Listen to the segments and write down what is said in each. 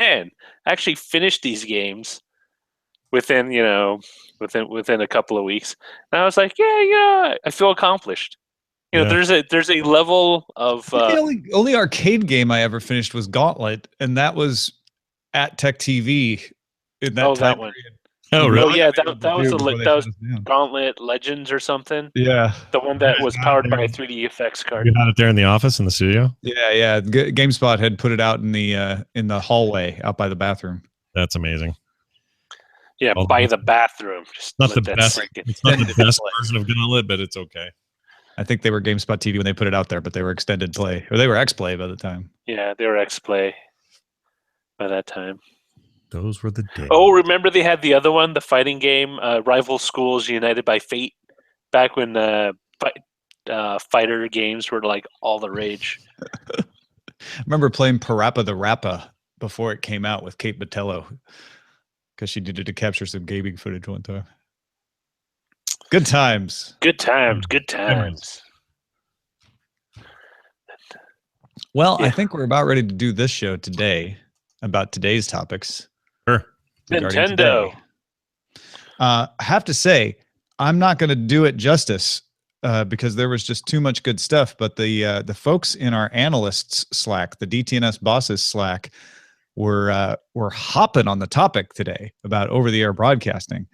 man, I actually finished these games within within a couple of weeks. And I was like, yeah, I feel accomplished. There's a level of the only arcade game I ever finished was Gauntlet, and that was at Tech TV in that time one. period. Oh, really? Yeah, that was Gauntlet Legends or something. Yeah, the one that was powered by a 3D effects card. You had it there in the office in the studio. Yeah. GameSpot had put it out in the hallway out by the bathroom. That's amazing. Yeah, by the bathroom. Just not the best. It's not the best version of Gauntlet, but it's okay. I think they were GameSpot TV when they put it out there, but they were extended play, or they were X-Play by the time. Yeah, they were X-Play by that time. Those were the days. Oh, remember they had the other one, the fighting game, Rival Schools United by Fate, back when fighter games were like all the rage. I remember playing Parappa the Rappa before it came out with Kate Botello, because she did it to capture some gaming footage one time. Good times. Good times. Well, yeah. I think we're about ready to do this show today about today's topics. Sure. Nintendo. I have to say, I'm not going to do it justice because there was just too much good stuff. But the folks in our analysts Slack, the DTNS bosses Slack, were hopping on the topic today about over-the-air broadcasting.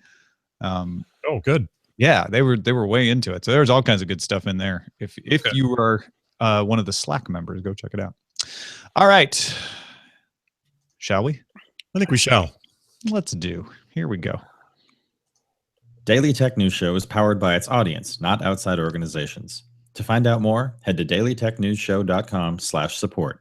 Oh, good. Yeah, they were way into it. So there's all kinds of good stuff in there. If you are one of the Slack members, go check it out. All right. Shall we? I think we shall. Let's do. Here we go. Daily Tech News Show is powered by its audience, not outside organizations. To find out more, head to dailytechnewsshow.com/support.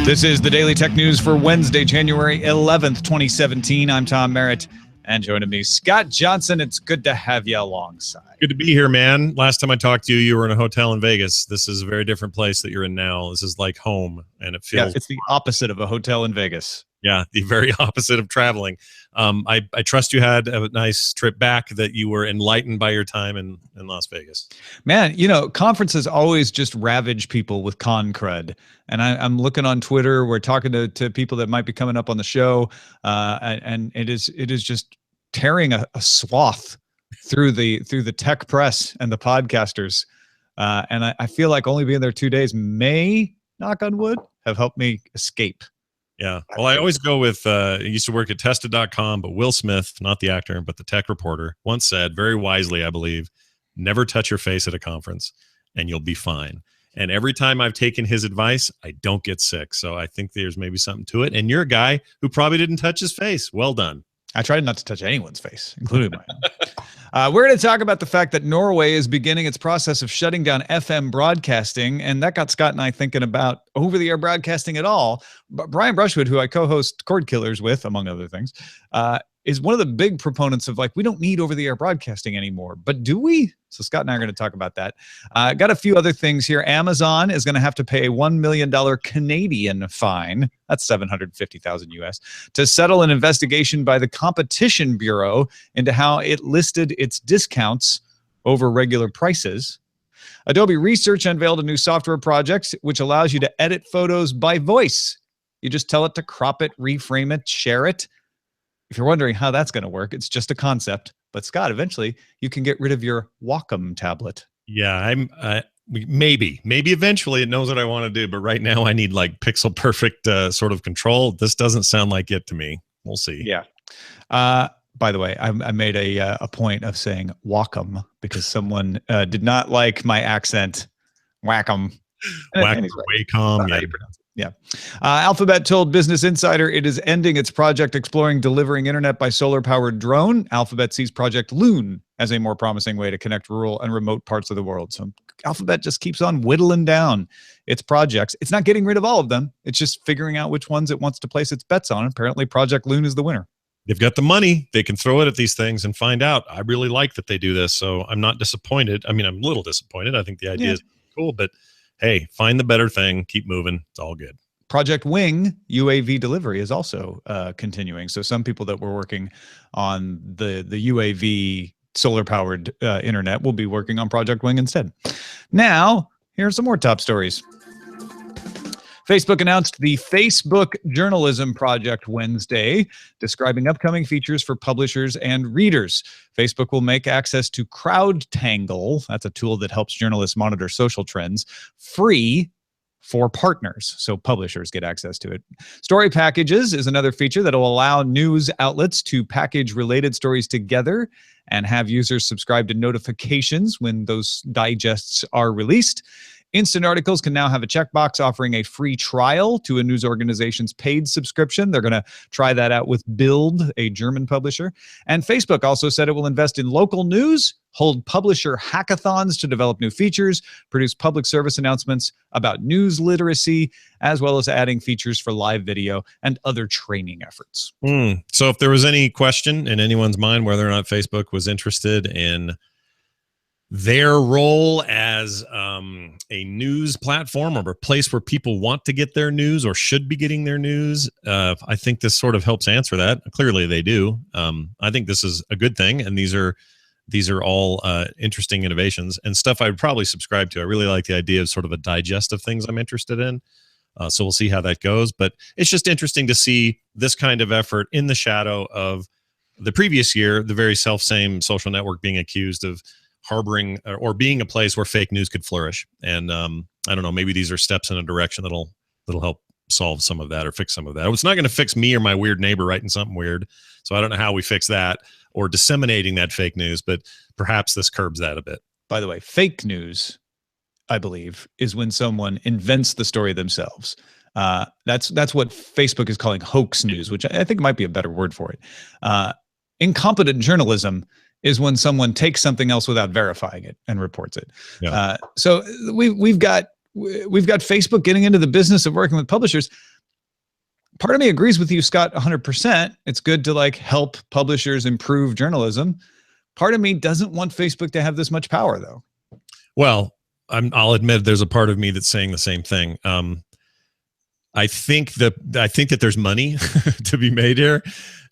This is the Daily Tech News for Wednesday, January 11th, 2017. I'm Tom Merritt, and joining me, Scott Johnson. It's good to have you alongside. Good to be here, man. Last time I talked to you, you were in a hotel in Vegas. This is a very different place that you're in now. This is like home, and it feels... Yeah, it's the opposite of a hotel in Vegas. Yeah, the very opposite of traveling. I trust you had a nice trip back, that you were enlightened by your time in Las Vegas. Man, conferences always just ravage people with con crud. And I'm looking on Twitter. We're talking to people that might be coming up on the show. And it is just tearing a swath through the tech press and the podcasters. And I feel like only being there 2 days may, knock on wood, have helped me escape. Yeah. Well, I always go with, I used to work at tested.com, but Will Smith, not the actor, but the tech reporter, once said very wisely, I believe, never touch your face at a conference and you'll be fine. And every time I've taken his advice, I don't get sick. So I think there's maybe something to it. And you're a guy who probably didn't touch his face. Well done. I tried not to touch anyone's face, including mine. We're going to talk about the fact that Norway is beginning its process of shutting down FM broadcasting, and that got Scott and I thinking about over-the-air broadcasting at all. But Brian Brushwood, who I co-host Cord Killers with, among other things, is one of the big proponents of, like, we don't need over-the-air broadcasting anymore. But do we? So Scott and I are going to talk about that. Got a few other things here. Amazon is going to have to pay a $1 million Canadian fine, that's $750,000 US, to settle an investigation by the Competition Bureau into how it listed its discounts over regular prices. Adobe Research unveiled a new software project which allows you to edit photos by voice. You just tell it to crop it, reframe it, share it. If you're wondering how that's going to work, it's just a concept. But Scott, eventually you can get rid of your Wacom tablet. Yeah, maybe eventually it knows what I want to do. But right now I need like pixel perfect sort of control. This doesn't sound like it to me. We'll see. Yeah. By the way, I made a point of saying Wacom because someone did not like my accent. Wacom. Wacom. Yeah. Yeah. Alphabet told Business Insider it is ending its project exploring delivering internet by solar-powered drone. Alphabet sees Project Loon as a more promising way to connect rural and remote parts of the world. So Alphabet just keeps on whittling down its projects. It's not getting rid of all of them. It's just figuring out which ones it wants to place its bets on. Apparently, Project Loon is the winner. They've got the money. They can throw it at these things and find out. I really like that they do this, so I'm not disappointed. I mean, I'm a little disappointed. I think the idea is cool, but hey, find the better thing. Keep moving. It's all good. Project Wing UAV delivery is also continuing. So some people that were working on the UAV solar-powered internet will be working on Project Wing instead. Now, here are some more top stories. Facebook announced the Facebook Journalism Project Wednesday, describing upcoming features for publishers and readers. Facebook will make access to CrowdTangle, that's a tool that helps journalists monitor social trends, free for partners, so publishers get access to it. Story packages is another feature that will allow news outlets to package related stories together and have users subscribe to notifications when those digests are released. Instant articles can now have a checkbox offering a free trial to a news organization's paid subscription. They're going to try that out with Bild, a German publisher. And Facebook also said it will invest in local news, hold publisher hackathons to develop new features, produce public service announcements about news literacy, as well as adding features for live video and other training efforts. So if there was any question in anyone's mind whether or not Facebook was interested in their role as a news platform or a place where people want to get their news or should be getting their news, I think this sort of helps answer that. Clearly they do. I think this is a good thing, and these are all interesting innovations and stuff I would probably subscribe to. I really like the idea of sort of a digest of things I'm interested in. So we'll see how that goes. But it's just interesting to see this kind of effort in the shadow of the previous year, the very self-same social network being accused of harboring or being a place where fake news could flourish. And I don't know, maybe these are steps in a direction that'll help solve some of that or fix some of that. It's not going to fix me or my weird neighbor writing something weird. So I don't know how we fix that or disseminating that fake news, but perhaps this curbs that a bit. By the way, fake news, I believe, is when someone invents the story themselves. That's what Facebook is calling hoax news, which I think might be a better word for it. Incompetent journalism is when someone takes something else without verifying it and reports it. Yeah. So we've got Facebook getting into the business of working with publishers. Part of me agrees with you, Scott, 100%. It's good to like help publishers improve journalism. Part of me doesn't want Facebook to have this much power, though. Well, I'll admit there's a part of me that's saying the same thing. I think that there's money to be made here.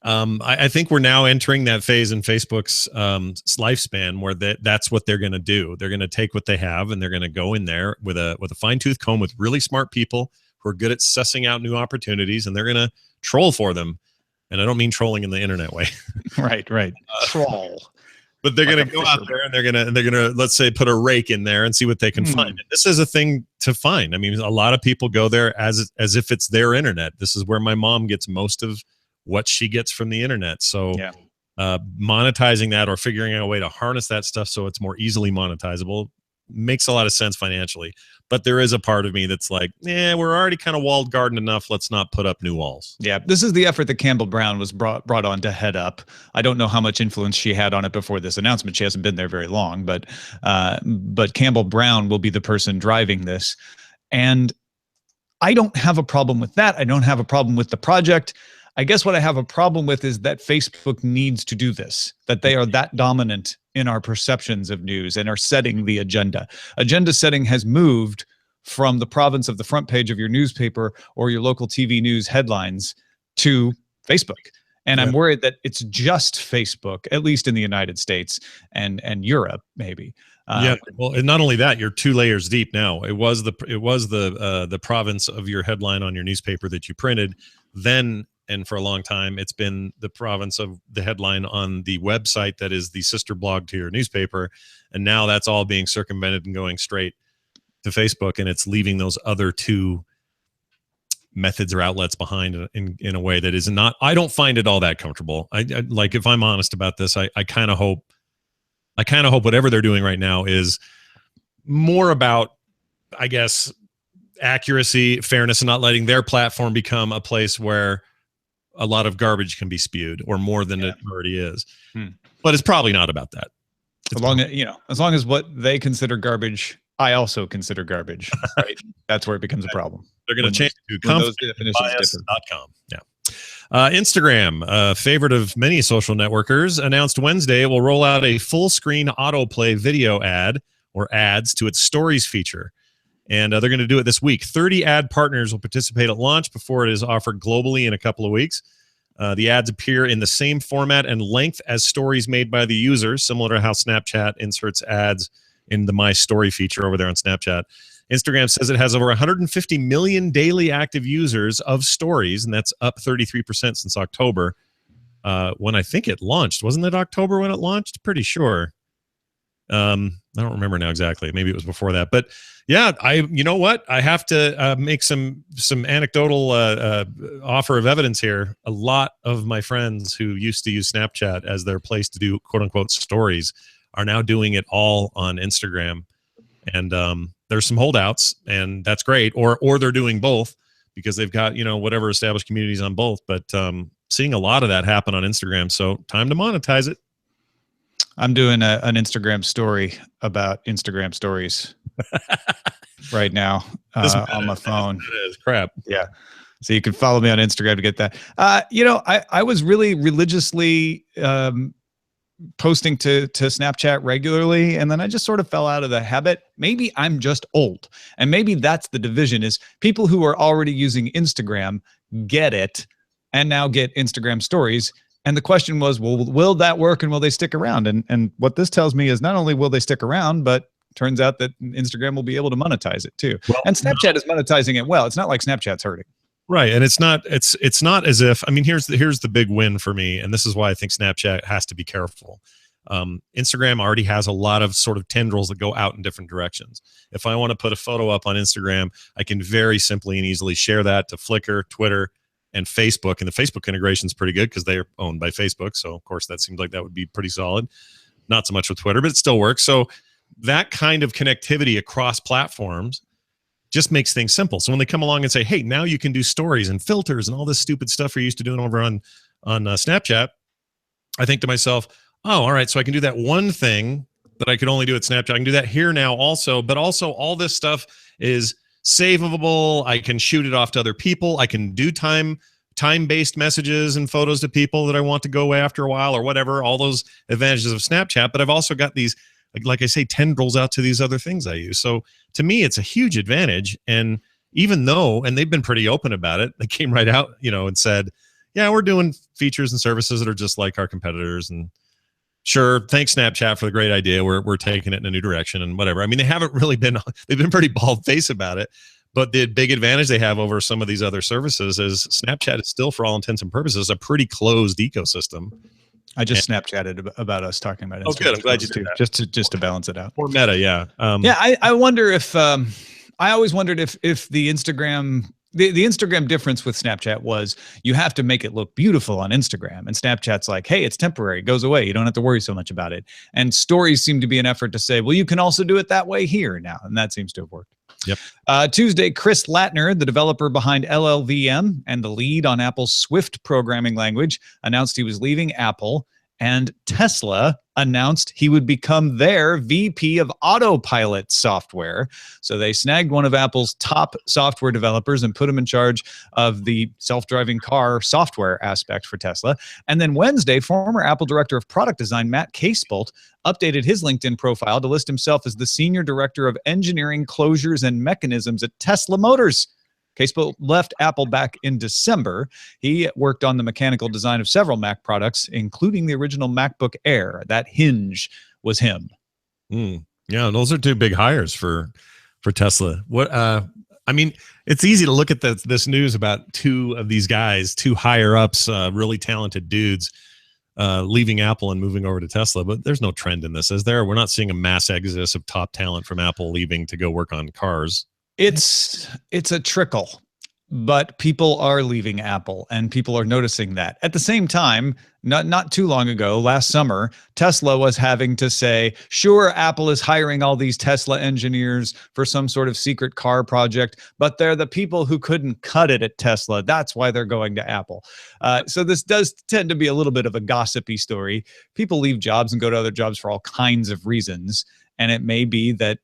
I think we're now entering that phase in Facebook's lifespan where that's what they're going to do. They're going to take what they have and they're going to go in there with a fine-tooth comb with really smart people who are good at sussing out new opportunities, and they're going to troll for them. And I don't mean trolling in the internet way. Right. Troll. But they're going to go out there and they're going to let's say put a rake in there and see what they can find. And this is a thing to find. I mean, a lot of people go there as if it's their internet. This is where my mom gets most of what she gets from the internet. So monetizing that or figuring out a way to harness that stuff so it's more easily monetizable makes a lot of sense financially. But there is a part of me that's like, we're already kind of walled garden enough. Let's not put up new walls. Yeah, this is the effort that Campbell Brown was brought on to head up. I don't know how much influence she had on it before this announcement. She hasn't been there very long, but Campbell Brown will be the person driving this. And I don't have a problem with that. I don't have a problem with the project. I guess what I have a problem with is that Facebook needs to do this, that they are that dominant in our perceptions of news and are setting the agenda. Agenda setting has moved from the province of the front page of your newspaper or your local TV news headlines to Facebook. And I'm worried that it's just Facebook, at least in the United States and Europe, maybe. Well, and not only that, you're 2 layers deep now. It was the province of your headline on your newspaper that you printed. Then, and for a long time, it's been the province of the headline on the website that is the sister blog to your newspaper. And now that's all being circumvented and going straight to Facebook, and it's leaving those other 2 methods or outlets behind in a way that is not, I don't find it all that comfortable. I like, if I'm honest about this, I kind of hope whatever they're doing right now is more about, I guess, accuracy, fairness, and not letting their platform become a place where a lot of garbage can be spewed, or more than it already is. But it's probably not about that. As long as what they consider garbage, I also consider garbage. Right? That's where it becomes a problem. They're going to change it to comfortbias.com. Instagram, a favorite of many social networkers, announced Wednesday it will roll out a full-screen autoplay video ad or ads to its stories feature. And they're going to do it this week. 30 ad partners will participate at launch before it is offered globally in a couple of weeks. The ads appear in the same format and length as stories made by the users, similar to how Snapchat inserts ads in the My Story feature over there on Snapchat. Instagram says it has over 150 million daily active users of stories, and that's up 33% since October, when I think it launched. Wasn't it October when it launched? Pretty sure. I don't remember now exactly. Maybe it was before that. But yeah, you know what? I have to make some anecdotal offer of evidence here. A lot of my friends who used to use Snapchat as their place to do quote unquote stories are now doing it all on Instagram. And there's some holdouts, and that's great. Or they're doing both because they've got, whatever established communities on both. But seeing a lot of that happen on Instagram. So time to monetize it. I'm doing an Instagram story about Instagram stories right now on my phone. Is crap. Yeah. So you can follow me on Instagram to get that. I was really religiously posting to Snapchat regularly, and then I just sort of fell out of the habit. Maybe I'm just old, and maybe that's the division, is people who are already using Instagram get it and now get Instagram stories. And the question was, well, will that work, and will they stick around? And what this tells me is not only will they stick around, but turns out that Instagram will be able to monetize it too. Well, and Snapchat is monetizing it well. It's not like Snapchat's hurting. Right. And it's not as if, here's the big win for me. And this is why I think Snapchat has to be careful. Instagram already has a lot of sort of tendrils that go out in different directions. If I want to put a photo up on Instagram, I can very simply and easily share that to Flickr, Twitter, and Facebook. And the Facebook integration is pretty good because they're owned by Facebook. So of course that seems like that would be pretty solid. Not so much with Twitter, but it still works. So that kind of connectivity across platforms just makes things simple. So when they come along and say, hey, now you can do stories and filters and all this stupid stuff you're used to doing over on Snapchat, I think to myself, oh, all right, so I can do that one thing that I could only do at Snapchat. I can do that here now also, but also all this stuff is savable. I can shoot it off to other people. I can do time-based messages and photos to people that I want to go away after a while or whatever, all those advantages of Snapchat. But I've also got these, like I say, tendrils out to these other things I use. So to me, it's a huge advantage. And even though, and they've been pretty open about it, they came right out, and said, yeah, we're doing features and services that are just like our competitors. And sure, thanks Snapchat for the great idea. We're taking it in a new direction and whatever. They haven't really they've been pretty bald-faced about it. But the big advantage they have over some of these other services is Snapchat is still, for all intents and purposes, a pretty closed ecosystem. I just Snapchatted about us talking about Instagram. Oh, good. I'm glad you did that. Just to balance it out. Or Meta, yeah. I wonder if I always wondered if the Instagram difference with Snapchat was you have to make it look beautiful on Instagram, and Snapchat's like, hey, it's temporary, it goes away, you don't have to worry so much about it. And stories seem to be an effort to say, well, you can also do it that way here now, and that seems to have worked. Yep. Tuesday, Chris Latner, the developer behind LLVM and the lead on Apple's Swift programming language, announced he was leaving Apple, and Tesla announced he would become their VP of autopilot software. So they snagged one of Apple's top software developers and put him in charge of the self-driving car software aspect for Tesla. And then Wednesday, former Apple director of product design, Matt Casebolt, updated his LinkedIn profile to list himself as the senior director of engineering closures and mechanisms at Tesla Motors. Casebolt left Apple back in December. He worked on the mechanical design of several Mac products, including the original MacBook Air. That hinge was him. Yeah, those are two big hires for Tesla. What it's easy to look at this news about two of these guys, two higher ups, really talented dudes, leaving Apple and moving over to Tesla. But there's no trend in this, is there? We're not seeing a mass exodus of top talent from Apple leaving to go work on cars. It's a trickle, but people are leaving Apple, and people are noticing that. At the same time, not too long ago, last summer, Tesla was having to say, sure, Apple is hiring all these Tesla engineers for some sort of secret car project, but they're the people who couldn't cut it at Tesla. That's why they're going to Apple. So this does tend to be a little bit of a gossipy story. People leave jobs and go to other jobs for all kinds of reasons. And it may be that,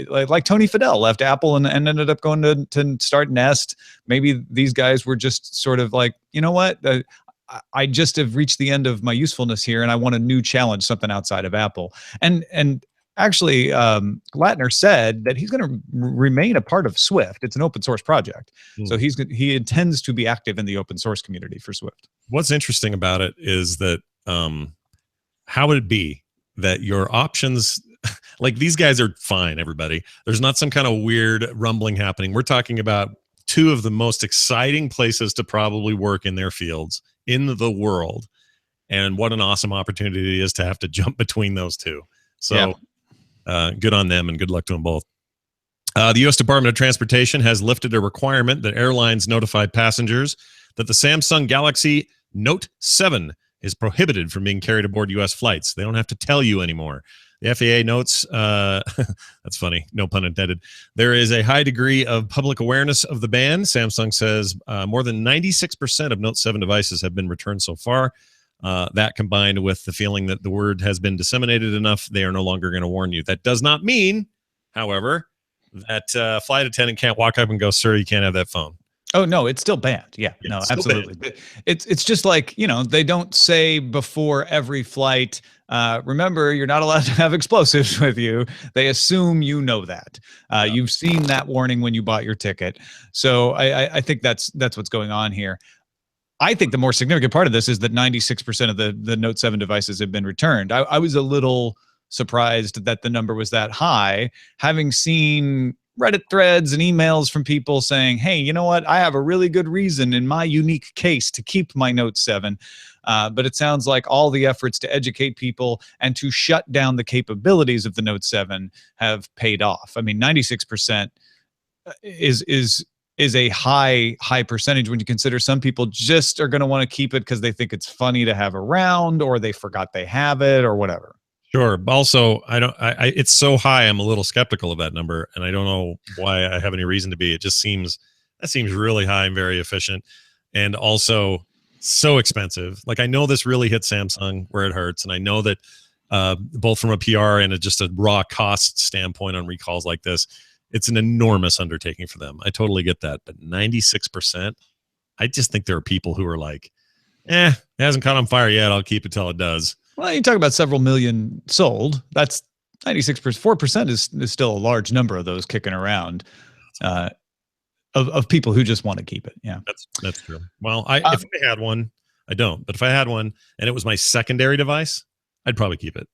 like Tony Fadell left Apple and ended up going to start Nest. Maybe these guys were just sort of like, you know what? I just have reached the end of my usefulness here, and I want a new challenge, something outside of Apple. And actually, Latner said that he's going to remain a part of Swift. It's an open source project. So he intends to be active in the open source community for Swift. What's interesting about it is that how would it be that your options like these guys are fine, everybody. There's not some kind of weird rumbling happening. We're talking about two of the most exciting places to probably work in their fields in the world. And what an awesome opportunity it is to have to jump between those two. So good on them and good luck to them both. The U.S. Department of Transportation has lifted a requirement that airlines notify passengers that the Samsung Galaxy Note 7 is prohibited from being carried aboard U.S. flights. They don't have to tell you anymore. The FAA notes, that's funny, no pun intended, there is a high degree of public awareness of the ban. Samsung says more than 96% of Note 7 devices have been returned so far. That combined with the feeling that the word has been disseminated enough, they are no longer going to warn you. That does not mean, however, that flight attendant can't walk up and go, sir, you can't have that phone. Oh, no, it's still banned. Yeah, no, absolutely. Banned. It's just like, they don't say before every flight, remember, you're not allowed to have explosives with you. They assume you know that. You've seen that warning when you bought your ticket. So I think that's what's going on here. I think the more significant part of this is that 96% of the Note 7 devices have been returned. I was a little surprised that the number was that high, having seen Reddit threads and emails from people saying, hey, you know what? I have a really good reason in my unique case to keep my Note 7. But it sounds like all the efforts to educate people and to shut down the capabilities of the Note 7 have paid off. I mean, 96% is a high percentage when you consider some people just are going to want to keep it because they think it's funny to have around, or they forgot they have it, or whatever. Sure. Also, it's so high, I'm a little skeptical of that number, and I don't know why I have any reason to be. That seems really high and very efficient, and also so expensive. Like, I know this really hit Samsung where it hurts, and I know that both from a PR and just a raw cost standpoint on recalls like this, it's an enormous undertaking for them. I totally get that, but 96%, I just think there are people who are like, it hasn't caught on fire yet. I'll keep it till it does. Well, you talk about several million sold. That's 96%. 4% is still a large number of those kicking around, of people who just want to keep it. Yeah, that's true. Well, if I had one, I don't. But if I had one and it was my secondary device, I'd probably keep it.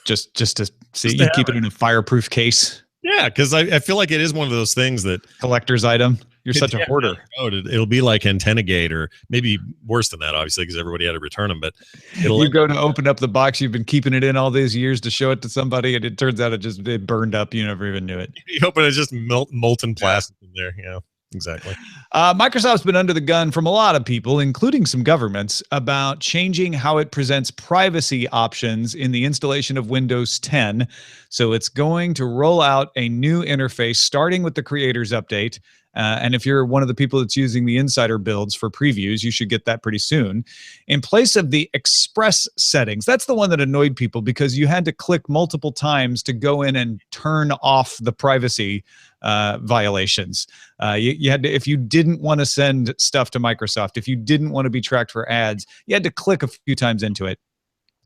Just to see, you keep it in a fireproof case. Yeah, because I feel like it is one of those things that collector's item. You're such a hoarder. It'll be like Antenna Gate, or maybe worse than that, obviously, because everybody had to return them. But you go to open up the box, you've been keeping it in all these years to show it to somebody, and it turns out it burned up. You never even knew it. You open it's just molten plastic in there. Yeah, exactly. Microsoft's been under the gun from a lot of people, including some governments, about changing how it presents privacy options in the installation of Windows 10. So it's going to roll out a new interface, starting with the Creators Update. And if you're one of the people that's using the insider builds for previews, you should get that pretty soon. In place of the Express settings, that's the one that annoyed people because you had to click multiple times to go in and turn off the privacy violations. You had to, if you didn't want to send stuff to Microsoft, if you didn't want to be tracked for ads, you had to click a few times into it.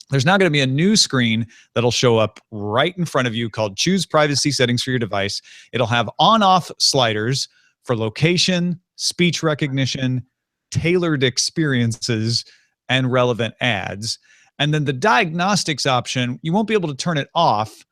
There's now going to be a new screen that'll show up right in front of you called Choose Privacy Settings for your device. It'll have on-off sliders for location, speech recognition, tailored experiences, and relevant ads. And then the diagnostics option, you won't be able to turn it off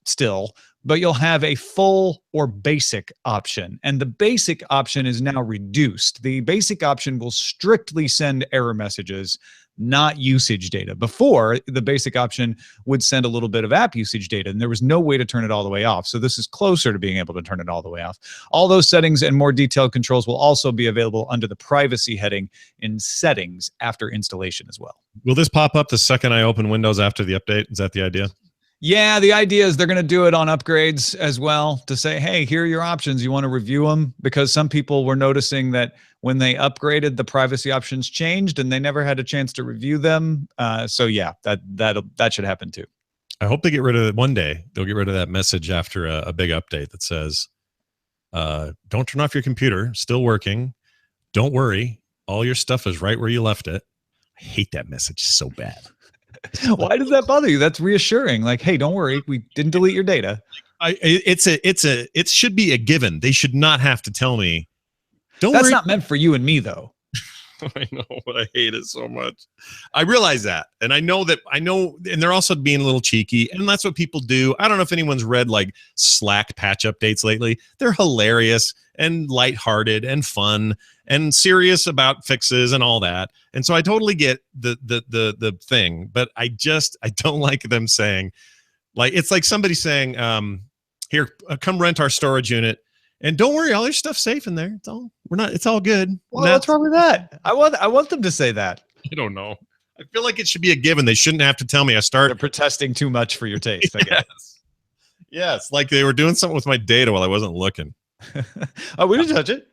still, but you'll have a full or basic option. And the basic option is now reduced. The basic option will strictly send error messages, not usage data. Before, the basic option would send a little bit of app usage data, and there was no way to turn it all the way off. So this is closer to being able to turn it all the way off. All those settings and more detailed controls will also be available under the privacy heading in settings after installation as well. Will this pop up the second I open Windows after the update? Is that the idea? Yeah, the idea is they're going to do it on upgrades as well to say, hey, here are your options. You want to review them? Because some people were noticing that when they upgraded, the privacy options changed and they never had a chance to review them. So yeah, that should happen too. I hope they get rid of it one day. They'll get rid of that message after a big update that says, don't turn off your computer, still working. Don't worry. All your stuff is right where you left it. I hate that message so bad. Why does that bother you? That's reassuring. Like, hey, don't worry, we didn't delete your data. It should be a given. They should not have to tell me. Don't worry. That's not meant for you and me, though. I know, but I hate it so much. I realize that. And I know, and they're also being a little cheeky, and that's what people do. I don't know if anyone's read like Slack patch updates lately. They're hilarious and lighthearted and fun and serious about fixes and all that. And so I totally get the thing, but I don't like them saying, like, it's like somebody saying, here, come rent our storage unit. And don't worry, all your stuff's safe in there. It's all good. Well, what's wrong with that? I want them to say that. I don't know. I feel like it should be a given. They shouldn't have to tell me. They're protesting too much for your taste, I guess. Yes, like they were doing something with my data while I wasn't looking. Oh, we didn't touch it.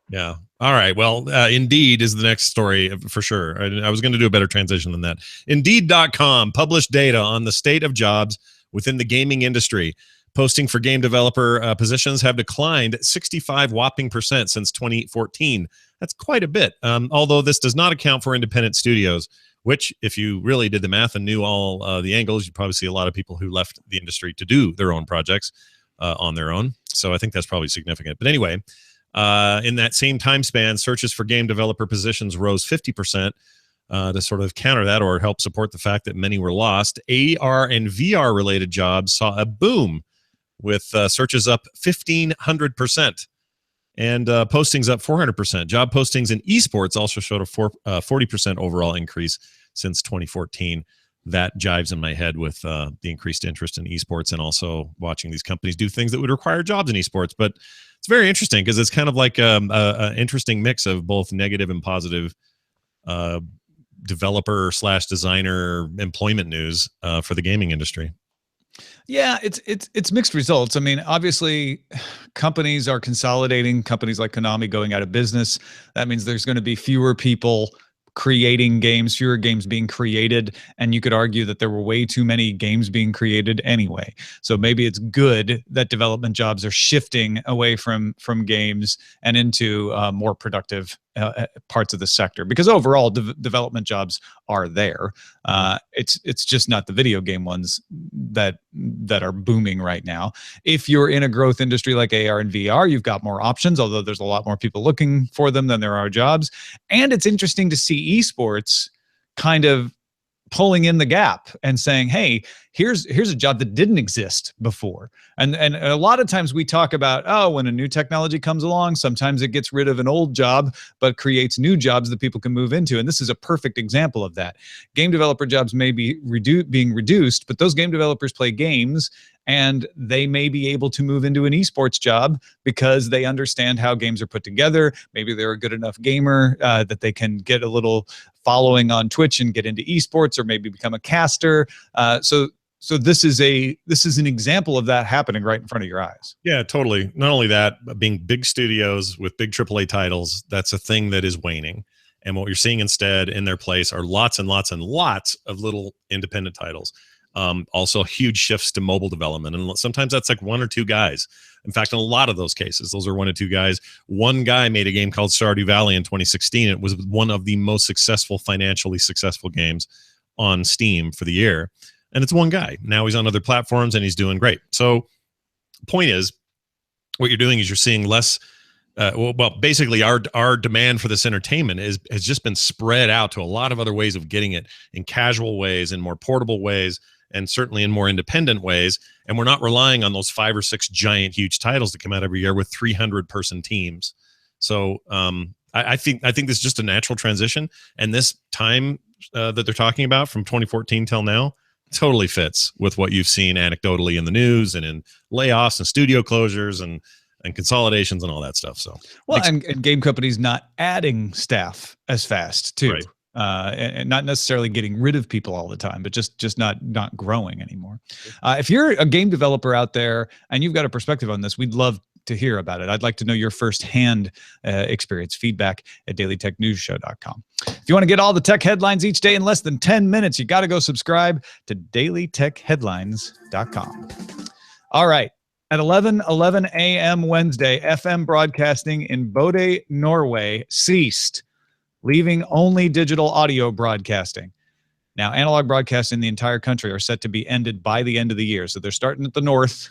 Yeah. All right. Well, Indeed is the next story for sure. I was going to do a better transition than that. Indeed.com published data on the state of jobs within the gaming industry. Posting for game developer positions have declined 65 whopping percent since 2014. That's quite a bit. Although this does not account for independent studios, which, if you really did the math and knew all the angles, you'd probably see a lot of people who left the industry to do their own projects on their own. So I think that's probably significant. But anyway, in that same time span, searches for game developer positions rose 50%. To sort of counter that or help support the fact that many were lost. AR and VR related jobs saw a boom, with searches up 1,500% and postings up 400%. Job postings in esports also showed a 40% overall increase since 2014. That jives in my head with the increased interest in esports and also watching these companies do things that would require jobs in esports. But it's very interesting because it's kind of like an interesting mix of both negative and positive developer/designer employment news for the gaming industry. Yeah, it's mixed results. I mean, obviously, companies are consolidating. Companies like Konami going out of business. That means there's going to be fewer people creating games, fewer games being created, and you could argue that there were way too many games being created anyway. So maybe it's good that development jobs are shifting away from games and into more productive parts of the sector, because overall development jobs are there. It's just not the video game ones that are booming right now. If you're in a growth industry like AR and VR, you've got more options, although there's a lot more people looking for them than there are jobs. And it's interesting to see esports kind of pulling in the gap and saying, hey, here's a job that didn't exist before. And a lot of times we talk about, oh, when a new technology comes along, sometimes it gets rid of an old job, but creates new jobs that people can move into. And this is a perfect example of that. Game developer jobs may be being reduced, but those game developers play games, and they may be able to move into an esports job because they understand how games are put together. Maybe they're a good enough gamer that they can get a little following on Twitch and get into esports, or maybe become a caster. So this is an example of that happening right in front of your eyes. Yeah, totally. Not only that, but being big studios with big AAA titles, that's a thing that is waning. And what you're seeing instead in their place are lots and lots and lots of little independent titles. Also huge shifts to mobile development. And sometimes that's like one or two guys. In fact, in a lot of those cases, those are one or two guys. One guy made a game called Stardew Valley in 2016. It was one of the most financially successful games on Steam for the year. And it's one guy. Now he's on other platforms and he's doing great. So point is, what you're doing is you're seeing less, basically our demand for this entertainment has just been spread out to a lot of other ways of getting it, in casual ways, in more portable ways, and certainly in more independent ways. And we're not relying on those 5 or 6 giant, huge titles that come out every year with 300-person teams. So I think this is just a natural transition. And this time that they're talking about from 2014 till now totally fits with what you've seen anecdotally in the news and in layoffs and studio closures and consolidations and all that stuff. So, well, and game companies not adding staff as fast too. Right. And not necessarily getting rid of people all the time, but just not growing anymore. If you're a game developer out there and you've got a perspective on this, we'd love to hear about it. I'd like to know your firsthand experience. Feedback at dailytechnewsshow.com. If you want to get all the tech headlines each day in less than 10 minutes, you got to go subscribe to dailytechheadlines.com. All right. At 11 a.m. Wednesday, FM broadcasting in Bodø, Norway ceased, leaving only digital audio broadcasting. Now, analog broadcasts in the entire country are set to be ended by the end of the year. So they're starting at the north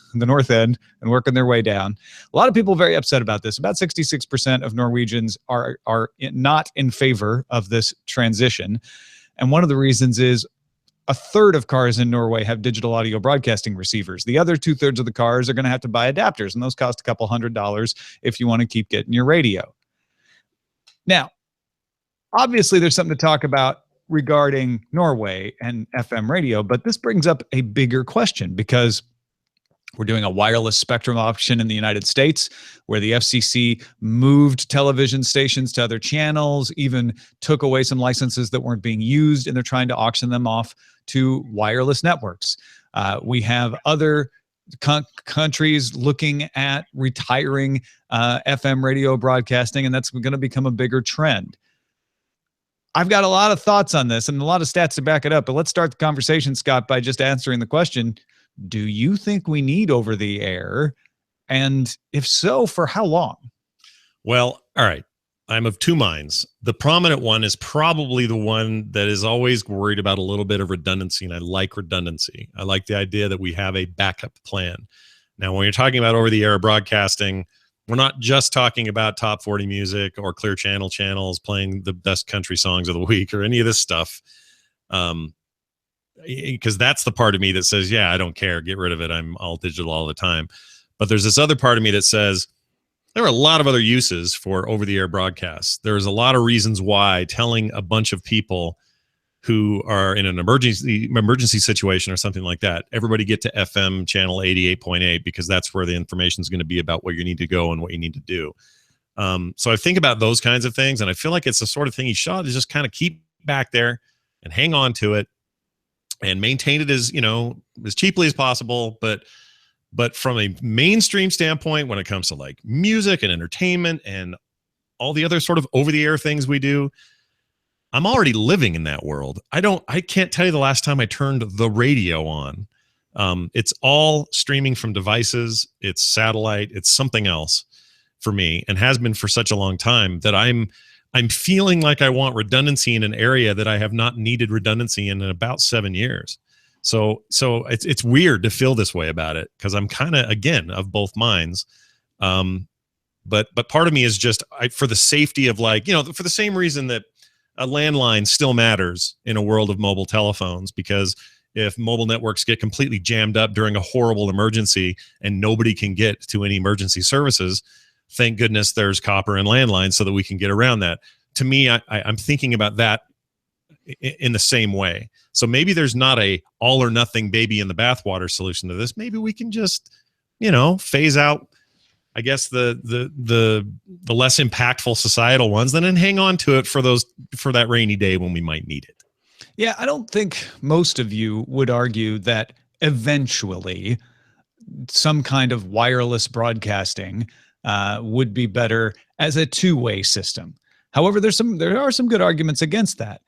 end, and working their way down. A lot of people are very upset about this. About 66% of Norwegians are not in favor of this transition. And one of the reasons is a third of cars in Norway have digital audio broadcasting receivers. The other 2/3 of the cars are going to have to buy adapters, and those cost a couple $100 if you want to keep getting your radio. Now, obviously, there's something to talk about regarding Norway and FM radio, but this brings up a bigger question because we're doing a wireless spectrum auction in the United States where the FCC moved television stations to other channels, even took away some licenses that weren't being used, and they're trying to auction them off to wireless networks. We have other countries looking at retiring FM radio broadcasting, and that's going to become a bigger trend. I've got a lot of thoughts on this and a lot of stats to back it up, but let's start the conversation, Scott, by just answering the question, do you think we need over the air? And if so, for how long? Well, all right. I'm of two minds. The prominent one is probably the one that is always worried about a little bit of redundancy, and I like redundancy. I like the idea that we have a backup plan. Now, when you're talking about over-the-air broadcasting, we're not just talking about top 40 music or Clear Channel channels playing the best country songs of the week or any of this stuff. Because that's the part of me that says, yeah, I don't care. Get rid of it. I'm all digital all the time. But there's this other part of me that says, there are a lot of other uses for over-the-air broadcasts. There's a lot of reasons why telling a bunch of people who are in an emergency situation or something like that, everybody get to FM channel 88.8 because that's where the information is going to be about where you need to go and what you need to do. So I think about those kinds of things, and I feel like it's the sort of thing you should just kind of keep back there and hang on to it and maintain it as, as cheaply as possible. But from a mainstream standpoint, when it comes to like music and entertainment and all the other sort of over-the-air things we do, I'm already living in that world. I can't tell you the last time I turned the radio on. It's all streaming from devices. It's satellite. It's something else for me, and has been for such a long time that I'm feeling like I want redundancy in an area that I have not needed redundancy in about 7 years. So it's weird to feel this way about it because I'm kind of, again, of both minds. But part of me is just for the safety of for the same reason that a landline still matters in a world of mobile telephones, because if mobile networks get completely jammed up during a horrible emergency and nobody can get to any emergency services, thank goodness there's copper and landlines so that we can get around that. To me, I'm thinking about that in the same way. So maybe there's not a all or nothing baby in the bathwater solution to this. Maybe we can just, phase out, I guess, the less impactful societal ones, then and hang on to it for that rainy day when we might need it. Yeah, I don't think most of you would argue that eventually some kind of wireless broadcasting would be better as a two-way system. However, there are some good arguments against that.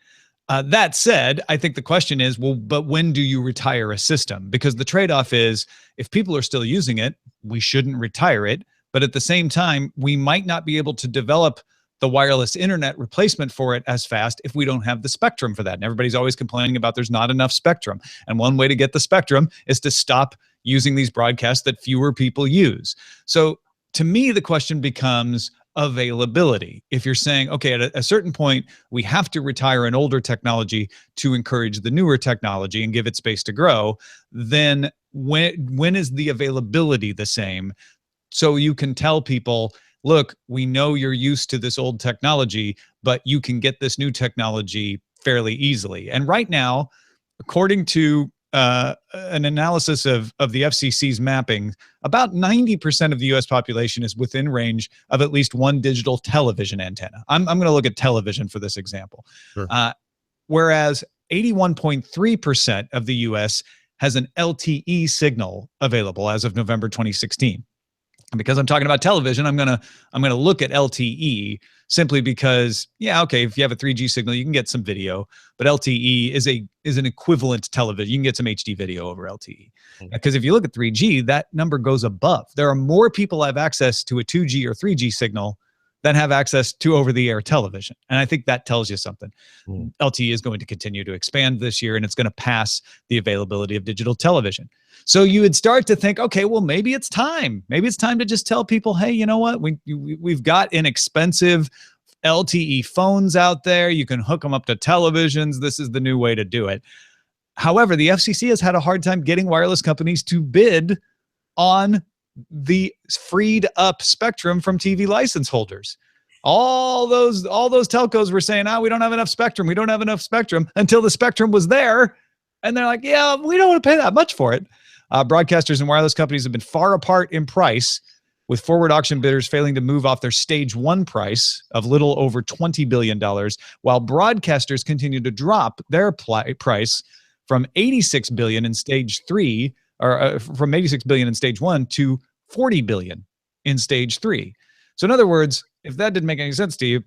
That said, I think the question is, well, but when do you retire a system? Because the trade-off is, if people are still using it, we shouldn't retire it. But at the same time, we might not be able to develop the wireless internet replacement for it as fast if we don't have the spectrum for that. And everybody's always complaining about there's not enough spectrum. And one way to get the spectrum is to stop using these broadcasts that fewer people use. So to me, the question becomes availability. If you're saying, okay, at a certain point, we have to retire an older technology to encourage the newer technology and give it space to grow, then when is the availability the same? So you can tell people, look, we know you're used to this old technology, but you can get this new technology fairly easily. And right now, according to an analysis of the FCC's mapping, about 90% of the US population is within range of at least one digital television antenna. I'm going to look at television for this example. Sure. Whereas 81.3% of the US has an LTE signal available as of November 2016. And because I'm talking about television, I'm gonna look at LTE simply because, yeah, okay, if you have a 3G signal, you can get some video, but LTE is an equivalent to television. You can get some HD video over LTE. Because if you look at 3G, that number goes above. There are more people have access to a 2G or 3G signal than have access to over-the-air television. And I think that tells you something. Mm. LTE is going to continue to expand this year, and it's going to pass the availability of digital television. So you would start to think, okay, well, maybe it's time. Maybe it's time to just tell people, hey, you know what? We've got inexpensive LTE phones out there. You can hook them up to televisions. This is the new way to do it. However, the FCC has had a hard time getting wireless companies to bid on the freed up spectrum from TV license holders. All those telcos were saying, we don't have enough spectrum. We don't have enough spectrum, until the spectrum was there. And they're like, yeah, we don't want to pay that much for it. Broadcasters and wireless companies have been far apart in price, with forward auction bidders failing to move off their stage 1 price of little over $20 billion, while broadcasters continue to drop their price from $86 billion in stage 3, or from $86 billion in stage 1 to $40 billion in stage 3. So in other words, if that didn't make any sense to you,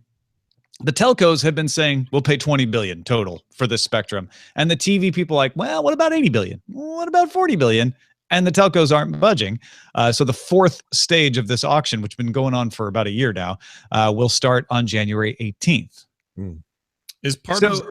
the telcos have been saying, we'll pay $20 billion total for this spectrum. And the TV people are like, well, what about $80 billion? What about $40 billion? And the telcos aren't budging. So the 4th stage of this auction, which has been going on for about a year now, will start on January 18th. Is part of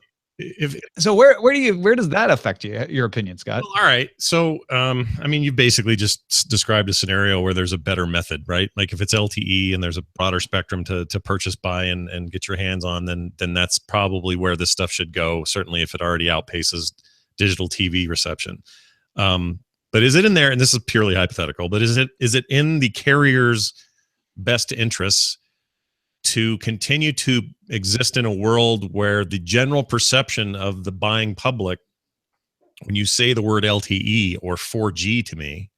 so where does that affect your opinion, Scott? Well, all right. So, I mean, you basically just described a scenario where there's a better method, right? Like if it's LTE and there's a broader spectrum to purchase by and get your hands on, then that's probably where this stuff should go. Certainly if it already outpaces digital TV reception. But is it in there, and this is purely hypothetical, but is it in the carrier's best interests to continue to exist in a world where the general perception of the buying public, when you say the word LTE or 4G to me,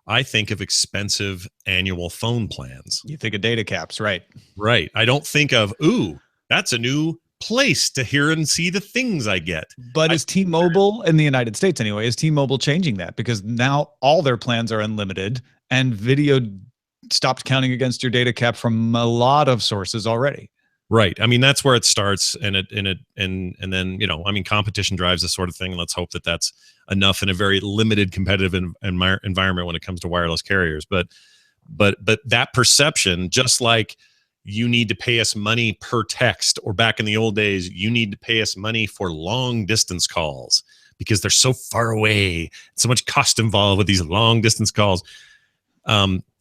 I think of expensive annual phone plans. You think of data caps, right? Right. I don't think of, ooh, that's a new place to hear and see the things I get. But is T-Mobile, in the United States anyway, is T-Mobile changing that? Because now all their plans are unlimited, and video stopped counting against your data cap from a lot of sources already. Right. I mean, that's where it starts, and then, you know, I mean, competition drives this sort of thing. Let's hope that that's enough in a very limited competitive environment when it comes to wireless carriers. But that perception, just like you need to pay us money per text, or back in the old days, you need to pay us money for long distance calls because they're so far away, so much cost involved with these long distance calls.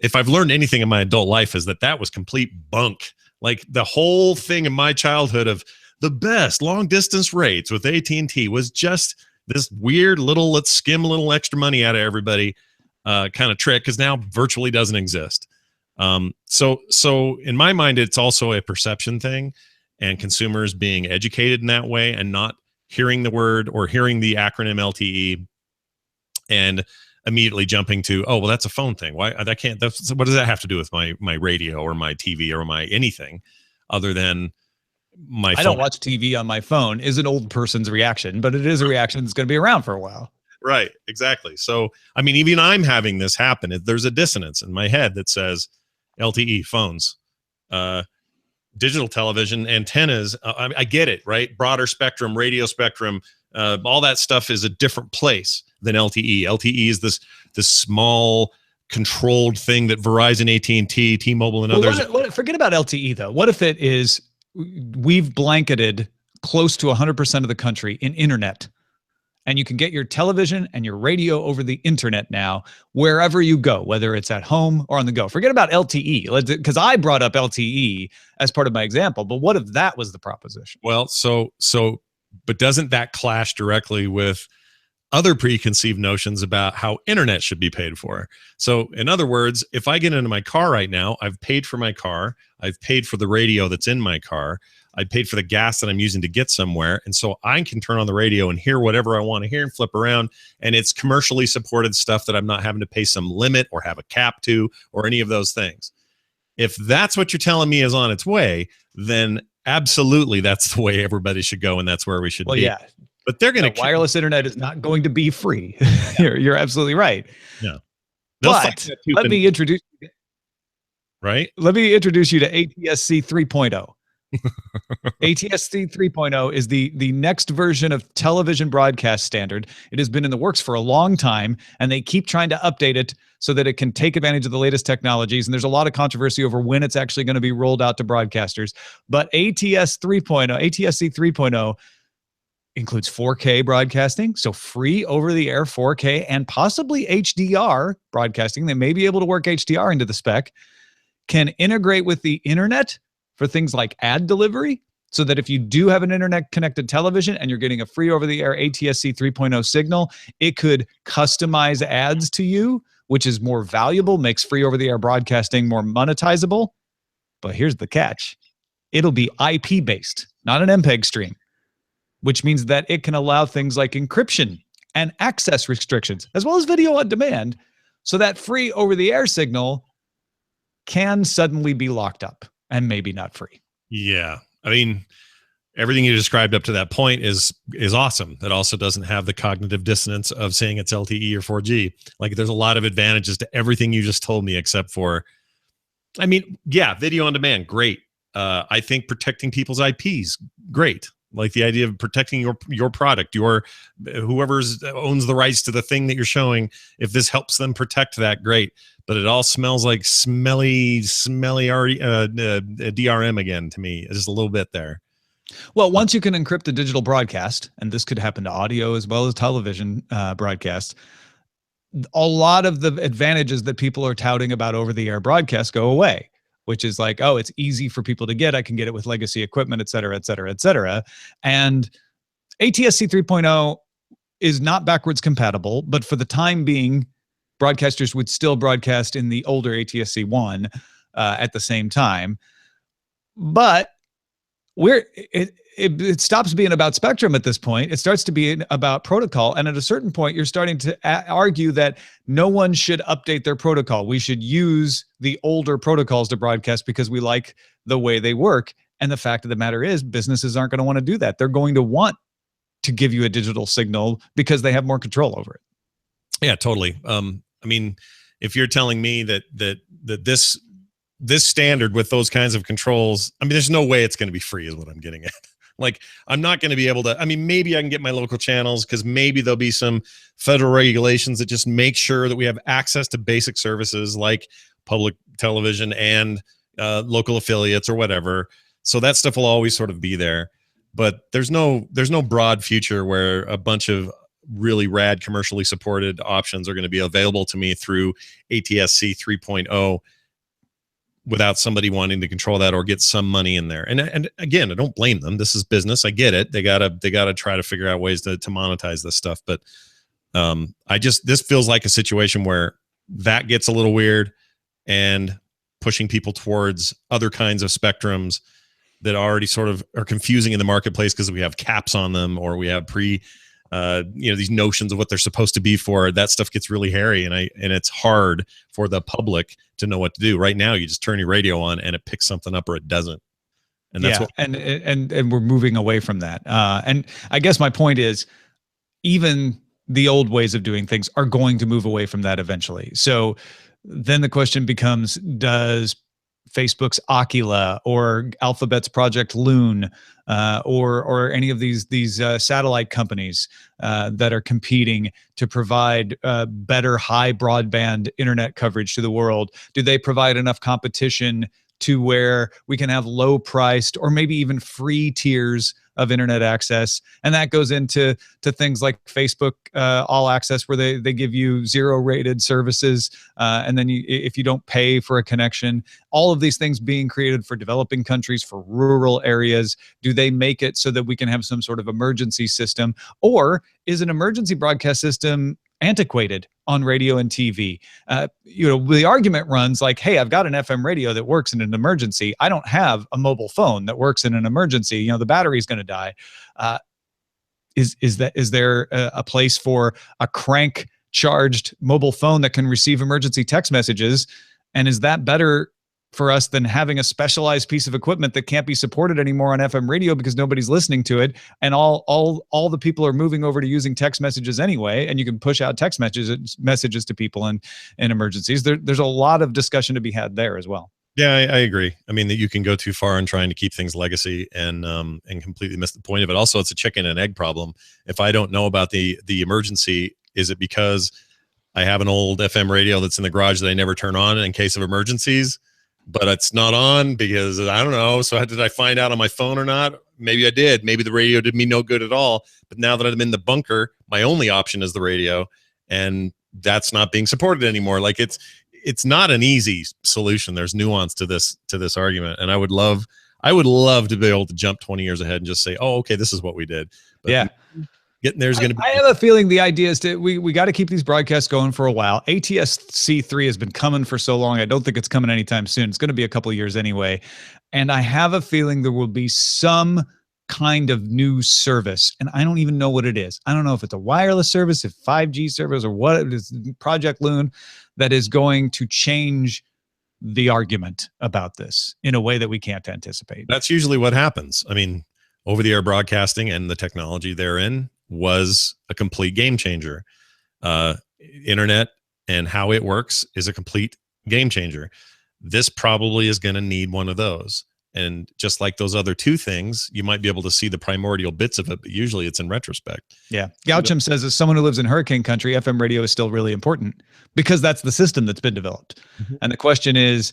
If I've learned anything in my adult life, is that was complete bunk. Like the whole thing in my childhood of the best long distance rates with AT&T was just this weird little, let's skim a little extra money out of everybody kind of trick, because now virtually doesn't exist. So in my mind, it's also a perception thing, and consumers being educated in that way and not hearing the word or hearing the acronym LTE and immediately jumping to, oh, well, that's a phone thing. Why that can't, what does that have to do with my radio or my TV or my anything other than my phone? I don't watch TV on my phone is an old person's reaction, but it is a reaction that's going to be around for a while. Right. Exactly. So, I mean, even I'm having this happen. There's a dissonance in my head that says LTE phones, digital television, antennas. I get it, right? Broader spectrum, radio spectrum, all that stuff is a different place than LTE. LTE is this small controlled thing that Verizon, AT&T, T-Mobile, and others. Forget about LTE though. What if it is, we've blanketed close to 100% of the country in internet, and you can get your television and your radio over the internet now, wherever you go, whether it's at home or on the go. Forget about LTE, because I brought up LTE as part of my example, but what if that was the proposition? Well, but doesn't that clash directly with other preconceived notions about how internet should be paid for? So in other words, if I get into my car right now, I've paid for my car, I've paid for the radio that's in my car, I paid for the gas that I'm using to get somewhere. And so I can turn on the radio and hear whatever I want to hear and flip around. And it's commercially supported stuff that I'm not having to pay some limit or have a cap to or any of those things. If that's what you're telling me is on its way, then absolutely that's the way everybody should go, and that's where we should be. Yeah. But they're going to wireless internet is not going to be free. You're absolutely right. Yeah. But let me introduce right. Let me introduce you to ATSC 3.0. ATSC 3.0 is the next version of television broadcast standard. It has been in the works for a long time, and they keep trying to update it so that it can take advantage of the latest technologies. And there's a lot of controversy over when it's actually going to be rolled out to broadcasters. But ATSC 3.0 includes 4K broadcasting, so free over-the-air 4K and possibly HDR broadcasting. They may be able to work HDR into the spec. Can integrate with the internet for things like ad delivery, so that if you do have an internet-connected television and you're getting a free over-the-air ATSC 3.0 signal, it could customize ads to you, which is more valuable, makes free over-the-air broadcasting more monetizable. But here's the catch. It'll be IP-based, not an MPEG stream, which means that it can allow things like encryption and access restrictions, as well as video on demand, so that free over-the-air signal can suddenly be locked up and maybe not free. Yeah. I mean, everything you described up to that point is awesome. That also doesn't have the cognitive dissonance of saying it's LTE or 4G. Like, there's a lot of advantages to everything you just told me, except for, I mean, yeah, video on demand, great. I think protecting people's IPs, great. Like the idea of protecting your product, whoever owns the rights to the thing that you're showing, if this helps them protect that, great. But it all smells like smelly DRM again to me. Just a little bit there. Well, once you can encrypt a digital broadcast, and this could happen to audio as well as television broadcasts, a lot of the advantages that people are touting about over-the-air broadcasts go away, which is like, oh, it's easy for people to get. I can get it with legacy equipment, et cetera, et cetera, et cetera. And ATSC 3.0 is not backwards compatible, but for the time being, broadcasters would still broadcast in the older ATSC 1 at the same time. But it stops being about spectrum at this point. It starts to be about protocol. And at a certain point, you're starting to argue that no one should update their protocol. We should use the older protocols to broadcast because we like the way they work. And the fact of the matter is, businesses aren't going to want to do that. They're going to want to give you a digital signal because they have more control over it. Yeah, totally. I mean, if you're telling me that this standard with those kinds of controls, I mean, there's no way it's going to be free is what I'm getting at. Like, I'm not going to be able to, I mean, maybe I can get my local channels because maybe there'll be some federal regulations that just make sure that we have access to basic services like public television and local affiliates or whatever. So that stuff will always sort of be there. But there's no broad future where a bunch of really rad commercially supported options are going to be available to me through ATSC 3.0 without somebody wanting to control that or get some money in there. And again, I don't blame them. This is business. I get it. They gotta try to figure out ways to monetize this stuff. But this feels like a situation where that gets a little weird and pushing people towards other kinds of spectrums that already sort of are confusing in the marketplace because we have caps on them or we have these notions of what they're supposed to be for. That stuff gets really hairy, and it's hard for the public to know what to do. Right now, you just turn your radio on and it picks something up or it doesn't. And that's and we're moving away from that. And I guess my point is, even the old ways of doing things are going to move away from that eventually. So then the question becomes, does Facebook's Aquila or Alphabet's Project Loon or any of these satellite companies that are competing to provide better high broadband internet coverage to the world, do they provide enough competition to where we can have low priced or maybe even free tiers of internet access? And that goes into things like Facebook All Access, where they give you 0 rated services, and then if you don't pay for a connection, all of these things being created for developing countries, for rural areas. Do they make it so that we can have some sort of emergency system, or is an emergency broadcast system antiquated on radio and TV? The argument runs like, hey, I've got an FM radio that works in an emergency. I don't have a mobile phone that works in an emergency. The battery's going to die. Is there a place for a crank charged mobile phone that can receive emergency text messages? And is that better for us than having a specialized piece of equipment that can't be supported anymore on FM radio because nobody's listening to it, and all the people are moving over to using text messages anyway, and you can push out text messages to people in emergencies? There's a lot of discussion to be had there as well. Yeah, I agree. I mean, that you can go too far in trying to keep things legacy and completely miss the point of it. Also, it's a chicken and egg problem. If I don't know about the emergency, is it because I have an old FM radio that's in the garage that I never turn on in case of emergencies, but it's not on because I don't know. So did I find out on my phone or not? Maybe I did. Maybe the radio did me no good at all. But now that I'm in the bunker, my only option is the radio, and that's not being supported anymore. Like it's not an easy solution. There's nuance to this argument, and I would love to be able to jump 20 years ahead and just say, oh, okay, this is what we did. But yeah. Getting there's going to be. I have a feeling the idea is that we got to keep these broadcasts going for a while. ATSC3 has been coming for so long. I don't think it's coming anytime soon. It's going to be a couple of years anyway. And I have a feeling there will be some kind of new service. And I don't even know what it is. I don't know if it's a wireless service, if 5G service, or what it is, Project Loon, that is going to change the argument about this in a way that we can't anticipate. That's usually what happens. I mean, over-the-air broadcasting and the technology therein was a complete game changer. Internet and how it works is a complete game changer. This probably is going to need one of those. And just like those other two things, you might be able to see the primordial bits of it, but usually it's in retrospect. Yeah. Gauchum says, as someone who lives in hurricane country, FM radio is still really important because that's the system that's been developed. Mm-hmm. And the question is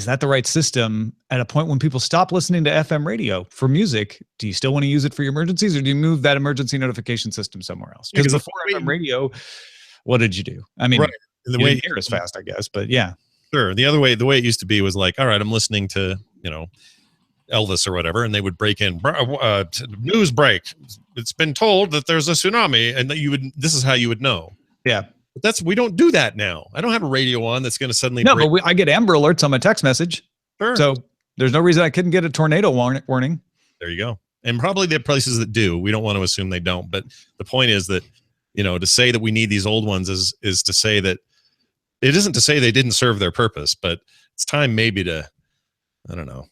that the right system at a point when people stop listening to FM radio for music? Do you still want to use it for your emergencies, or do you move that emergency notification system somewhere else? Because before FM radio, what did you do? I mean, right. The way you didn't hear as fast, I guess, but yeah. Sure. The way it used to be was like, all right, I'm listening to, Elvis or whatever, and they would break in, news break. It's been told that there's a tsunami, and that this is how you would know. Yeah. But we don't do that now. I don't have a radio on that's going to suddenly. No, but I get Amber Alerts on my text message. Sure. So there's no reason I couldn't get a tornado warning. There you go. And probably the places that do. We don't want to assume they don't. But the point is that, to say that we need these old ones is to say that it isn't to say they didn't serve their purpose, but it's time maybe to, I don't know.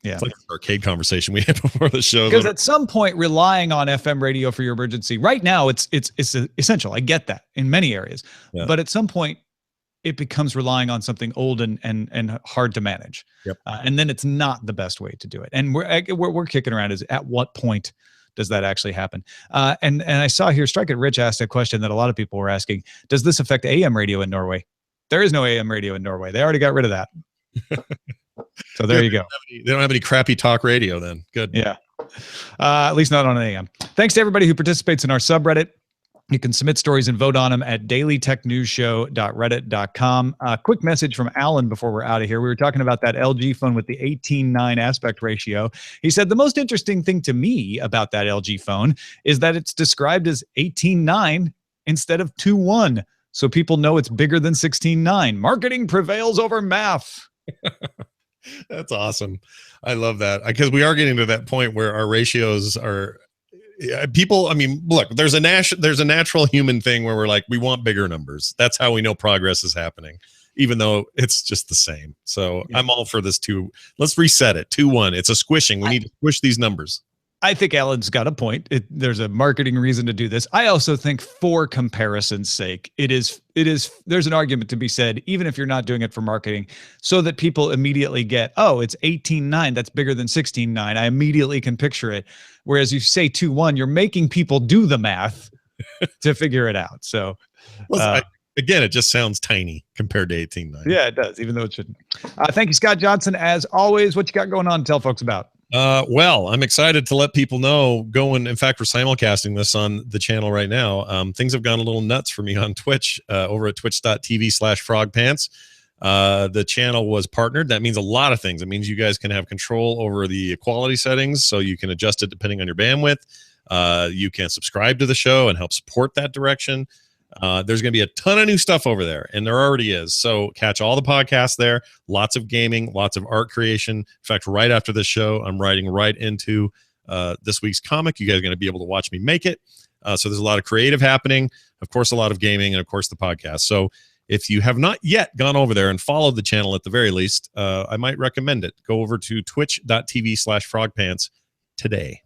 Yeah. It's like an arcade conversation we had before the show. Because at some point, relying on FM radio for your emergency, right now, it's essential. I get that in many areas. Yeah. But at some point, it becomes relying on something old and hard to manage. Yep. And then it's not the best way to do it. And we're kicking around is at what point does that actually happen? And I saw here, Strike It Rich asked a question that a lot of people were asking. Does this affect AM radio in Norway? There is no AM radio in Norway. They already got rid of that. So there you go. They don't have any crappy talk radio then. Good. Yeah. At least not on an AM. Thanks to everybody who participates in our subreddit. You can submit stories and vote on them at dailytechnewsshow.reddit.com. Quick message from Alan before we're out of here. We were talking about that LG phone with the 18:9 aspect ratio. He said, the most interesting thing to me about that LG phone is that it's described as 18:9 instead of 2:1. So people know it's bigger than 16:9. Marketing prevails over math. That's awesome. I love that, because we are getting to that point where our ratios are people. I mean, look, there's a natural human thing where we're like, we want bigger numbers. That's how we know progress is happening, even though it's just the same. So yeah. I'm all for this let's reset it 2:1. It's a squishing. We need to squish these numbers. I think Alan's got a point. There's a marketing reason to do this. I also think for comparison's sake, there's an argument to be said, even if you're not doing it for marketing, so that people immediately get, oh, it's 18:9. That's bigger than 16:9. I immediately can picture it. Whereas you say 2:1, you're making people do the math to figure it out. So again, it just sounds tiny compared to 18:9. Yeah, it does, even though it shouldn't. Thank you, Scott Johnson. As always, what you got going on? Tell folks about. Well, I'm excited to let people know. In fact, we're simulcasting this on the channel right now. Things have gone a little nuts for me on Twitch, over at twitch.tv/frogpants. The channel was partnered. That means a lot of things. It means you guys can have control over the quality settings, so you can adjust it depending on your bandwidth. You can subscribe to the show and help support that direction. There's going to be a ton of new stuff over there, and there already is. So catch all the podcasts there. Lots of gaming, lots of art creation. In fact, right after this show, I'm writing right into this week's comic. You guys are going to be able to watch me make it. So there's a lot of creative happening, of course, a lot of gaming, and of course the podcast. So if you have not yet gone over there and followed the channel at the very least, I might recommend it. Go over to twitch.tv/frogpants today.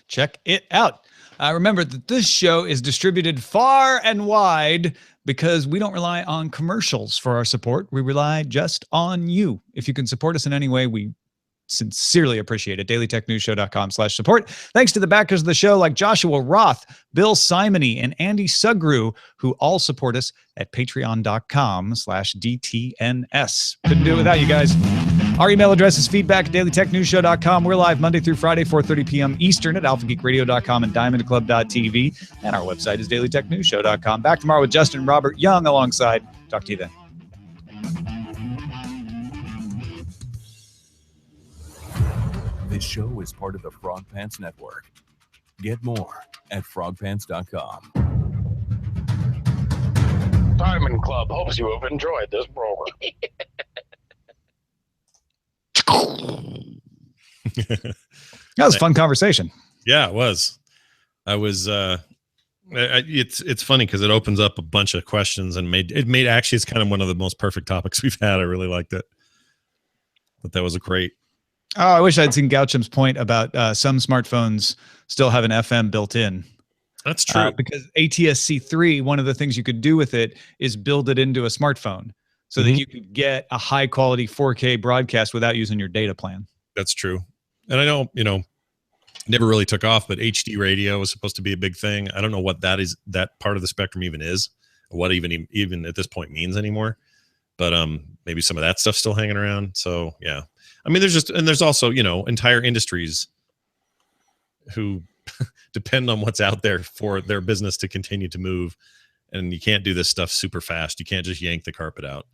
Check it out. Remember that this show is distributed far and wide because we don't rely on commercials for our support. We rely just on you. If you can support us in any way, we sincerely appreciate it. dailytechnewsshow.com/support. Thanks to the backers of the show like Joshua Roth, Bill Simony, and Andy Sugru, who all support us at patreon.com/DTNS. Couldn't do it without you guys. Our email address is feedback@dailytechnewsshow.com. We're live Monday through Friday, 4:30 p.m. Eastern at alphageekradio.com and diamondclub.tv. And our website is dailytechnewsshow.com. Back tomorrow with Justin and Robert Young alongside. Talk to you then. This show is part of the Frog Pants Network. Get more at frogpants.com. Diamond Club hopes you have enjoyed this program. That was a fun conversation. Yeah, it was. It's funny because it opens up a bunch of questions and made actually it's kind of one of the most perfect topics we've had. I really liked it. But that was a great. Oh, I wish I'd seen Gaucham's point about some smartphones still have an FM built in. That's true. Because ATSC3, one of the things you could do with it is build it into a smartphone so that you could get a high quality 4K broadcast without using your data plan. That's true. And I know, never really took off, but HD radio was supposed to be a big thing. I don't know what that part of the spectrum even is, or what even at this point means anymore. But maybe some of that stuff's still hanging around. So yeah. I mean, there's also, entire industries who depend on what's out there for their business to continue to move. And you can't do this stuff super fast. You can't just yank the carpet out,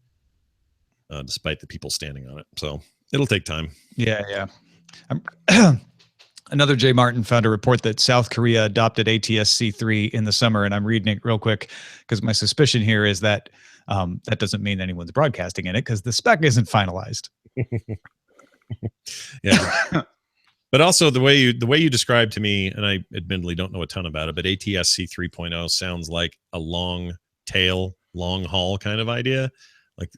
despite the people standing on it. So it'll take time. Yeah. Another Jay Martin found a report that South Korea adopted ATSC3 in the summer, and I'm reading it real quick because my suspicion here is that that doesn't mean anyone's broadcasting in it because the spec isn't finalized. Yeah. But also the way you described to me, and I admittedly don't know a ton about it, but ATSC 3.0 sounds like a long tail, long haul kind of idea. Like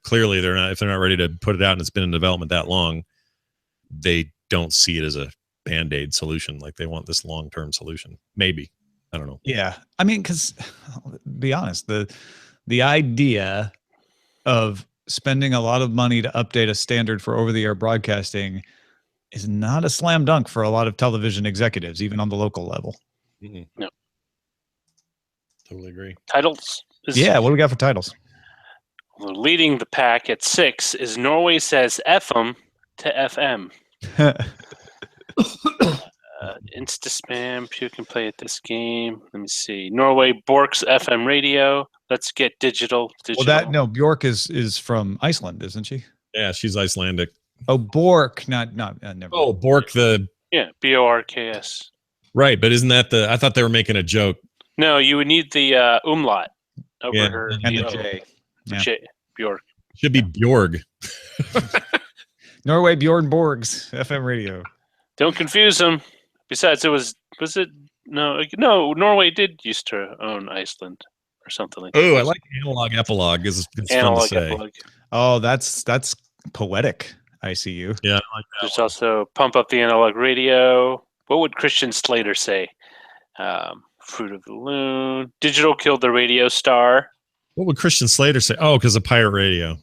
clearly if they're not ready to put it out and it's been in development that long, they don't see it as a Band-Aid solution. Like they want this long-term solution. Maybe. I don't know. Yeah. I mean, because be honest, the idea of spending a lot of money to update a standard for over-the-air broadcasting is not a slam dunk for a lot of television executives, even on the local level. No. Totally agree. Titles? Yeah, what do we got for titles? Leading the pack at 6 is Norway Says FM to FM. Insta spam. You can play at this game. Let me see. Norway Bork's FM radio. Let's get digital. Well, Bjork is from Iceland, isn't she? Yeah, she's Icelandic. Oh, Bork, never. Oh, Bork BORKS. Right, but isn't that I thought they were making a joke. No, you would need the umlaut over her and the J. Yeah. Bjork. Should be Bjorg. Norway Bjorn Borg's FM radio. Don't confuse them. Besides, Norway did used to own Iceland or something like that. Oh, I like analog epilogue. It's fun to say. Epilogue. Oh, that's poetic. ICU. Yeah, I like that. There's also Pump Up the Analog Radio. What would Christian Slater say? Fruit of the Loon. Digital killed the radio star. What would Christian Slater say? Oh, because of pirate radio.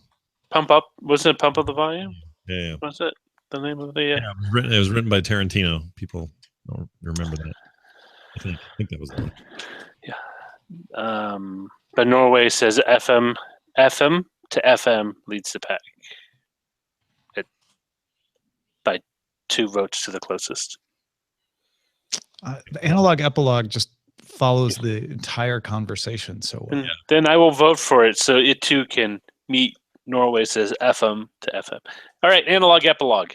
Pump Up. Wasn't it Pump Up the Volume? Yeah. Was it the name of the? Yeah, it was written by Tarantino. People don't remember that. I think that was the one. Yeah. But Norway says FM to FM leads the pack. By 2 votes to the closest. The analog epilogue just follows the entire conversation so well. Then I will vote for it so it too can meet Norway says FM to FM. All right, analog epilogue.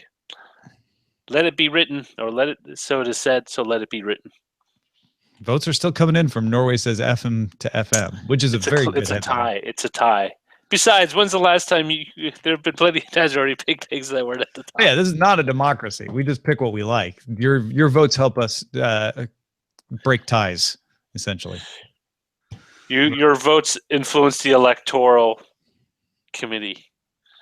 Let it be written, or so it is said, so let it be written. Votes are still coming in from Norway says FM to FM, which is It's a a tie. It's a tie. Besides, when's the last time there have been plenty of times already picked things that weren't at the top? Yeah, this is not a democracy. We just pick what we like. Your votes help us break ties, essentially. Your votes influence the electoral committee.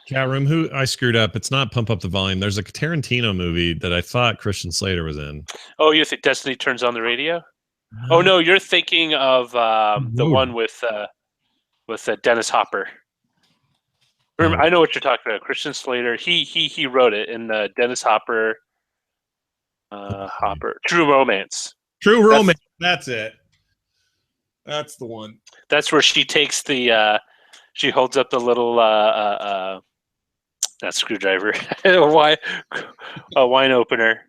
Cat room, who I screwed up. It's not Pump Up the Volume. There's a Tarantino movie that I thought Christian Slater was in. Oh, you think Destiny Turns on the Radio? Oh no, you're thinking of the one with with Dennis Hopper. I know what you're talking about. Christian Slater. He wrote it in Dennis Hopper. True Romance. True Romance. That's it. That's the one. That's where she takes the. She holds up the little not screwdriver, a wine opener.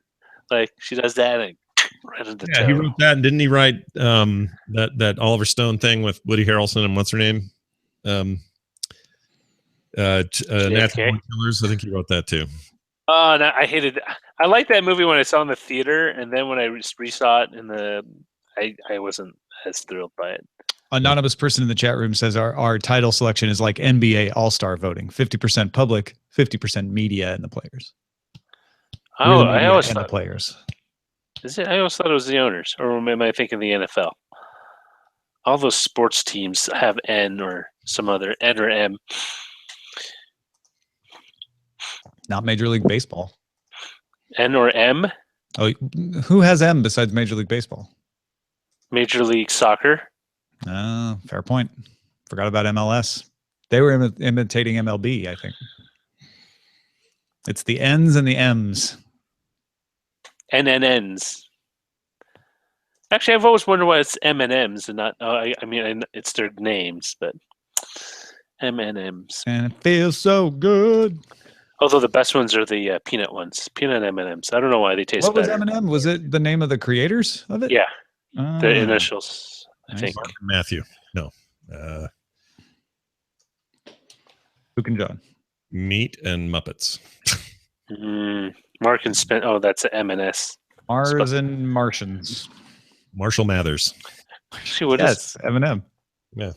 Like she does that and right in the toe. He wrote that, and didn't he write that Oliver Stone thing with Woody Harrelson and what's her name? Natural Born Killers. I think he wrote that too. Oh, no, I hated it. I liked that movie when I saw it in the theater, and then when I resaw it in the, I wasn't as thrilled by it. Anonymous person in the chat room says our title selection is like NBA All-Star voting: 50% public, 50% media, and the players. Oh, I always thought the players. Is it? I always thought it was the owners, or am I thinking the NFL? All those sports teams have N or some other N or M. Not Major League Baseball. N or M? Oh, who has M besides Major League Baseball? Major League Soccer. Fair point. Forgot about MLS. They were imitating MLB, I think. It's the N's and the M's. NNNs. Actually, I've always wondered why it's M&M's and not. I mean, it's their names, but M&M's. And it feels so good. Although the best ones are the peanut ones, peanut M&Ms. I don't know why they taste better. What was M&M? Was it the name of the creators of it? Yeah, the initials. I think. Mark and Matthew. No. Luke and John. Meat and Muppets. Mark and Spence. Oh, that's an M&S. Mars and Martians. Marshall Mathers. Actually, what is M&M. Yeah.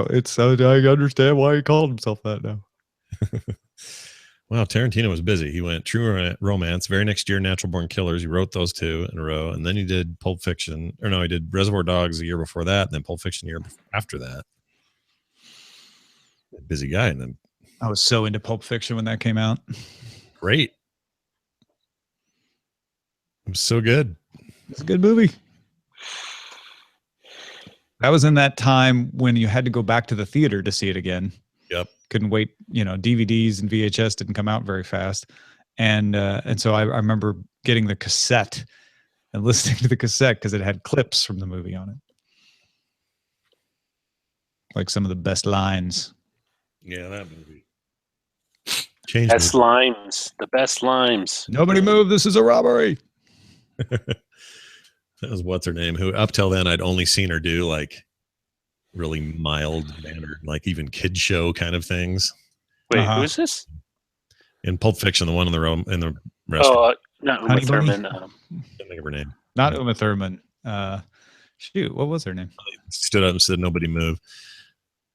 It's I understand why he called himself that now. Wow, Tarantino was busy. He went True Romance. Very next year, Natural Born Killers. He wrote those two in a row, and then he did Pulp Fiction. Or no, he did Reservoir Dogs the year before that, and then Pulp Fiction the year after that. Busy guy, and then I was so into Pulp Fiction when that came out. Great. It was so good. It's a good movie. That was in that time when you had to go back to the theater to see it again. Yep. Couldn't wait. DVDs and VHS didn't come out very fast. And so I remember getting the cassette and listening to the cassette because it had clips from the movie on it. Like some of the best lines. Yeah, that movie. Changed best limes. The best limes. Nobody move. This is a robbery. That was what's her name, who up till then I'd only seen her do like really mild mannered, like even kid show kind of things. Wait, who is this? In Pulp Fiction, the one in the restaurant. Oh, not Uma Thurman. Can't think of her name. Not Uma Thurman. Shoot, what was her name? Stood up and said, "Nobody move."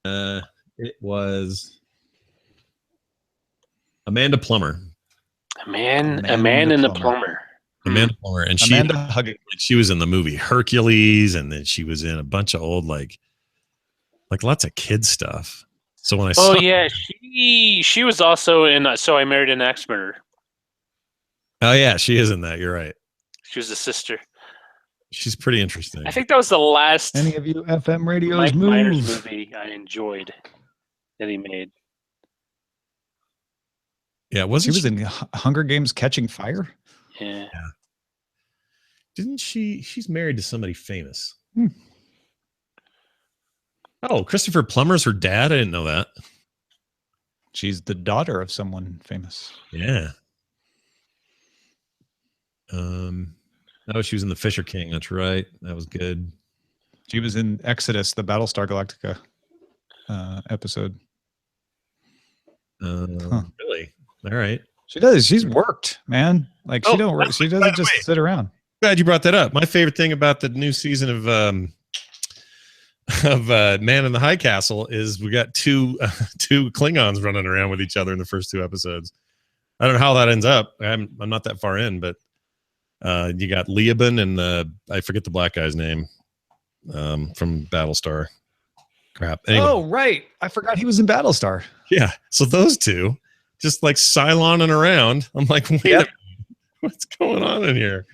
It was Amanda Plummer. A man and a plumber. Amanda Plummer, and she was in the movie Hercules, and then she was in a bunch of old like lots of kid stuff. So when I saw, she was also in So I Married an Axe Murderer. Oh yeah, she is in that. You're right. She was a sister. She's pretty interesting. I think that was the last any of you FM radios Mike Myers movie I enjoyed that he made. Yeah, she was in Hunger Games Catching Fire. Yeah. Didn't she? She's married to somebody famous. Oh, Christopher Plummer's her dad. I didn't know that. She's the daughter of someone famous. Yeah. Oh, she was in The Fisher King. That's right. That was good. She was in Exodus, the Battlestar Galactica episode. Really? All right. She does. She's worked, man. Like she don't work. She doesn't just sit around. Glad you brought that up. My favorite thing about the new season of Man in the High Castle is we got two Klingons running around with each other in the first two episodes. I don't know how that ends up. I'm not that far in, but you got Leoben and I forget the black guy's name from Battlestar. Crap. Anyway. Oh, right. I forgot he was in Battlestar. Yeah. So those two just like Cyloning around. I'm like, wait a minute, what's going on in here?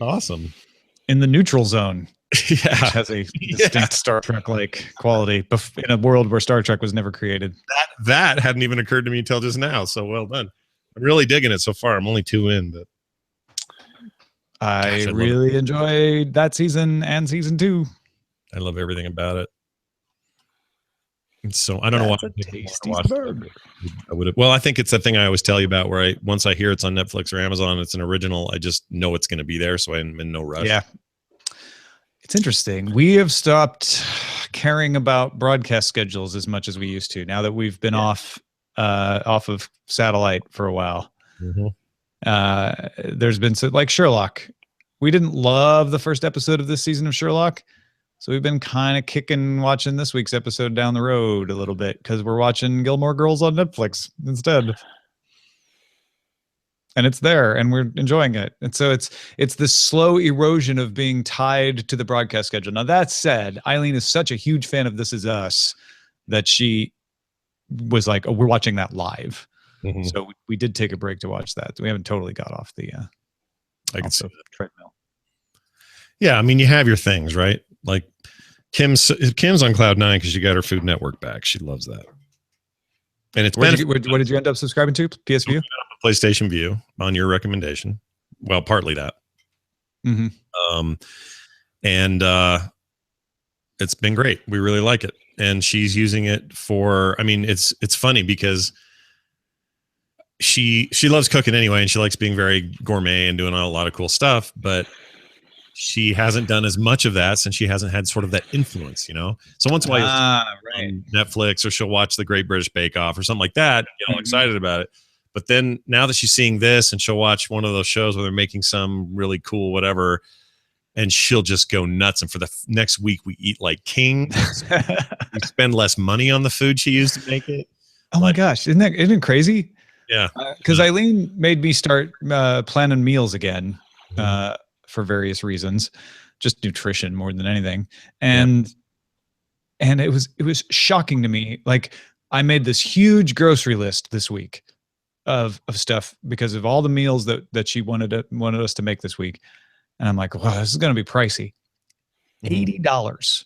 Awesome. in the neutral zone, which Yeah, has a distinct Star Trek-like quality in a world where Star Trek was never created. that hadn't even occurred to me until just now. So well done. I'm really digging it so far. I'm only 2 in, but I Gosh, I love really enjoyed that season and season 2. I love everything about it. And so I don't know why That's a people want to tasty watch it. burger. I would have. Well, I think it's that thing I always tell you about, where once I hear it's on Netflix or Amazon, it's an original. I just know it's going to be there, so I'm in no rush. Yeah. It's interesting. We have stopped caring about broadcast schedules as much as we used to now that we've been off of satellite for a while. Mhm. There's been like Sherlock. We didn't love the first episode of this season of Sherlock, so we've been kind of watching this week's episode down the road a little bit because we're watching Gilmore Girls on Netflix instead. And it's there and we're enjoying it. And so it's this slow erosion of being tied to the broadcast schedule. Now, that said, Eileen is such a huge fan of This Is Us that she was like, oh, we're watching that live. Mhm. So we did take a break to watch that. We haven't totally got off the I can see that. treadmill. Yeah, I mean, you have your things, right? Like Kim's on cloud 9 because she got her Food Network back. She loves that. And it's What did you end up subscribing to? PSVU? PlayStation View on your recommendation. Well, partly that. Mm-hmm. And it's been great. We really like it. And she's using it for, I mean, it's funny because she loves cooking anyway, and she likes being very gourmet and doing a lot of cool stuff, but she hasn't done as much of that since she hasn't had sort of that influence, you know? So once in a while, on Netflix, or she'll watch the Great British Bake Off or something like that, get all excited about it. But then now that she's seeing this, and she'll watch one of those shows where they're making some really cool whatever, and she'll just go nuts. And for the next week, we eat like kings. We spend less money on the food she used to make it. Oh my gosh, isn't it crazy? Yeah. Because Eileen made me start planning meals again for various reasons, just nutrition more than anything. And it was shocking to me. Like, I made this huge grocery list this week of stuff because of all the meals that she wanted us to make this week. And I'm like, wow, this is going to be pricey. $80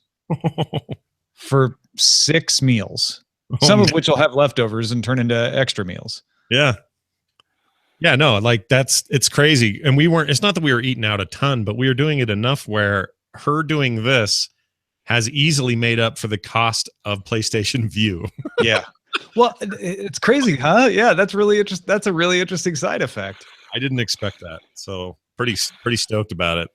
for 6 meals, some of which will have leftovers and turn into extra meals. Yeah. Yeah, no, like it's crazy. And it's not that we were eating out a ton, but we were doing it enough where her doing this has easily made up for the cost of PlayStation View. Yeah. Well, it's crazy, huh? Yeah, that's really interesting. That's a really interesting side effect. I didn't expect that. So pretty stoked about it.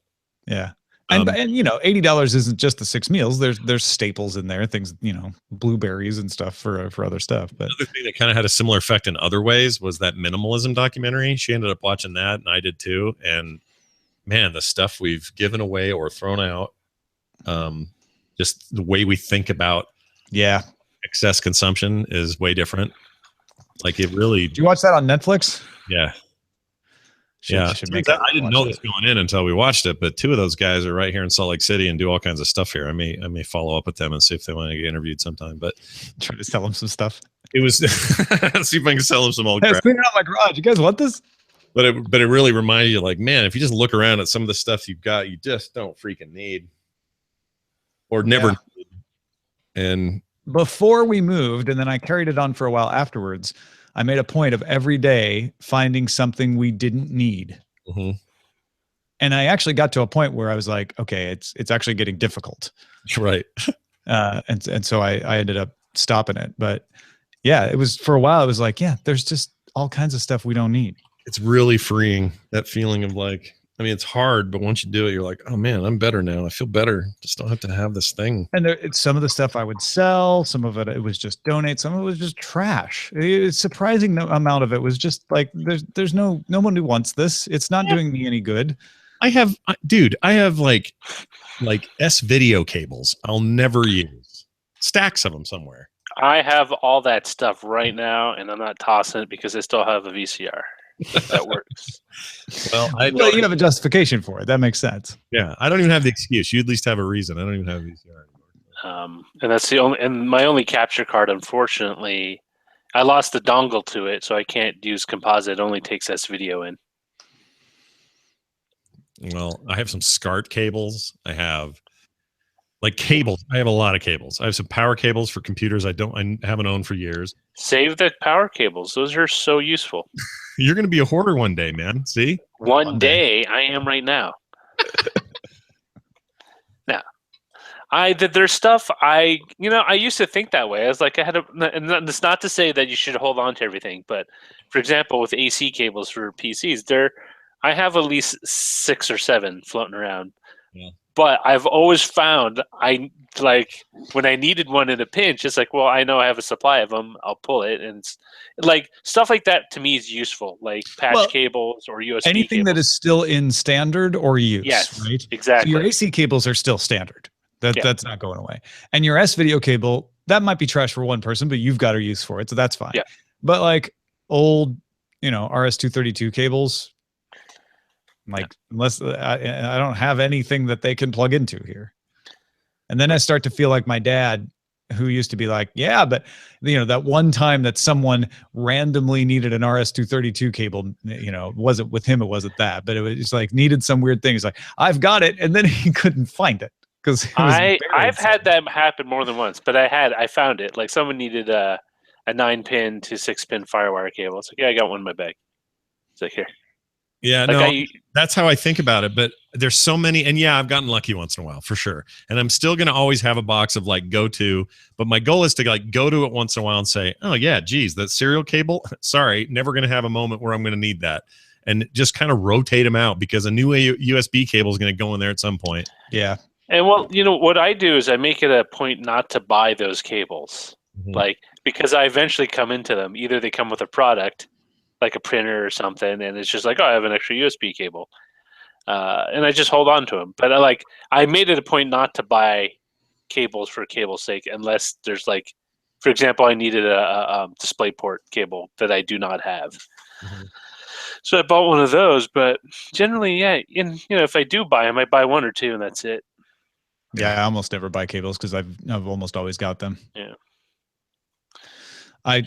Yeah. And you know, $80 isn't just the 6 meals. There's staples in there, things, you know, blueberries and stuff for other stuff. But another thing that kind of had a similar effect in other ways was that minimalism documentary. She ended up watching that, and I did too. And man, the stuff we've given away or thrown out, just the way we think about excess consumption is way different. Like, it really. Did you watch that on Netflix? Yeah. I didn't know this going in until we watched it, but 2 of those guys are right here in Salt Lake City and do all kinds of stuff here. I may follow up with them and see if they want to get interviewed sometime. But try to sell them some stuff. It was see if I can sell them some old crap. Clean out my garage. You guys want this? But it really reminded you, like, man, if you just look around at some of the stuff you've got, you just don't freaking need or never need. And before we moved, and then I carried it on for a while afterwards, I made a point of every day finding something we didn't need. Mm-hmm. And I actually got to a point where I was like, okay, it's actually getting difficult. Right. And so I ended up stopping it. But yeah, it was, for a while, it was like, yeah, there's just all kinds of stuff we don't need. It's really freeing, that feeling of like, I mean, it's hard, but once you do it, you're like, oh man, I'm better now. I feel better. Just don't have to have this thing. And it's some of the stuff I would sell, some of it was just donate, some of it was just trash. It's surprising amount of it was just like, there's no one who wants this. It's not doing me any good. I have like S video cables I'll never use. Stacks of them somewhere. I have all that stuff right now, and I'm not tossing it because I still have a VCR. That works. Well, you have a justification for it. That makes sense. Yeah, I don't even have the excuse. You at least have a reason. I don't even have a VCR anymore. And that's my only capture card. Unfortunately, I lost the dongle to it, so I can't use composite. It only takes S video in. Well, I have some SCART cables. I have like cables. I have a lot of cables. I have some power cables for computers I haven't owned for years. Save the power cables. Those are so useful. You're going to be a hoarder one day, man. See? One day I am right now. Now, there's stuff I used to think that way. I was like, and it's not to say that you should hold on to everything, but for example, with AC cables for PCs, I have at least 6 or 7 floating around. Yeah. But I've always found when I needed one in a pinch, it's like, well, I know I have a supply of them. I'll pull it, and it's like stuff like that to me is useful, like patch cables or USB. Anything cables. that is still in standard or use. Yes, right? exactly. So your AC cables are still standard. That's not going away. And your S video cable, that might be trash for one person, but you've got a use for it, so that's fine. Yeah. But like old, RS-232 cables, unless I don't have anything that they can plug into here. And then I start to feel like my dad, who used to be like, yeah, but that one time that someone randomly needed an RS-232 cable, wasn't with him, it wasn't that, but it was just like needed some weird thing. He's like, I've got it. And then he couldn't find it. I've had that happen more than once, but I found it. Like someone needed a 9-pin to 6-pin FireWire cable. It's like, yeah, I got one in my bag. It's like, here. Yeah, that's how I think about it. But there's so many, and yeah, I've gotten lucky once in a while for sure. And I'm still going to always have a box of like go-to, but my goal is to like go to it once in a while and say, oh yeah, geez, that serial cable, sorry, never going to have a moment where I'm going to need that. And just kind of rotate them out because a new USB cable is going to go in there at some point. Yeah. And well, what I do is I make it a point not to buy those cables, because I eventually come into them. Either they come with a product, like a printer or something, and it's just like, oh, I have an extra USB cable, and I just hold on to them. But I made it a point not to buy cables for cable's sake, unless there's like, for example, I needed a DisplayPort cable that I do not have. So I bought one of those. But generally, yeah, if I do buy them, I buy 1 or 2, and that's it. Yeah, I almost never buy cables because I've almost always got them. Yeah. My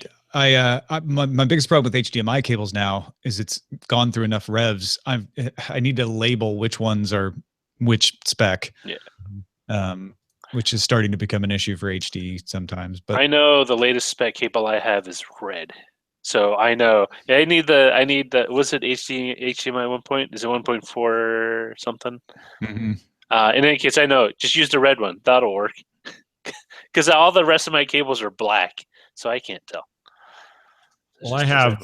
biggest problem with HDMI cables now is it's gone through enough revs. I need to label which ones are which spec. Yeah. Which is starting to become an issue for HD sometimes. But I know the latest spec cable I have is red. So I know I need the was it HDMI 1 point? Is it 1.4 or something? Mm-hmm. In any case, I know. Just use the red one. That'll work. Because all the rest of my cables are black, so I can't tell. Well, I have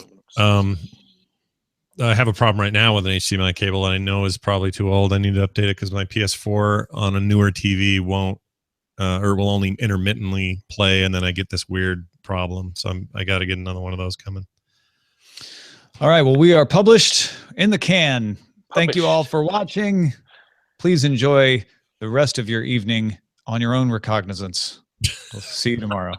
a problem right now with an HDMI cable that I know is probably too old. I need to update it because my PS4 on a newer TV won't, or will only intermittently play, and then I get this weird problem. So I got to get another one of those coming. All right. Well, we are published in the can. Thank you all for watching. Please enjoy the rest of your evening on your own recognizance. We'll see you tomorrow.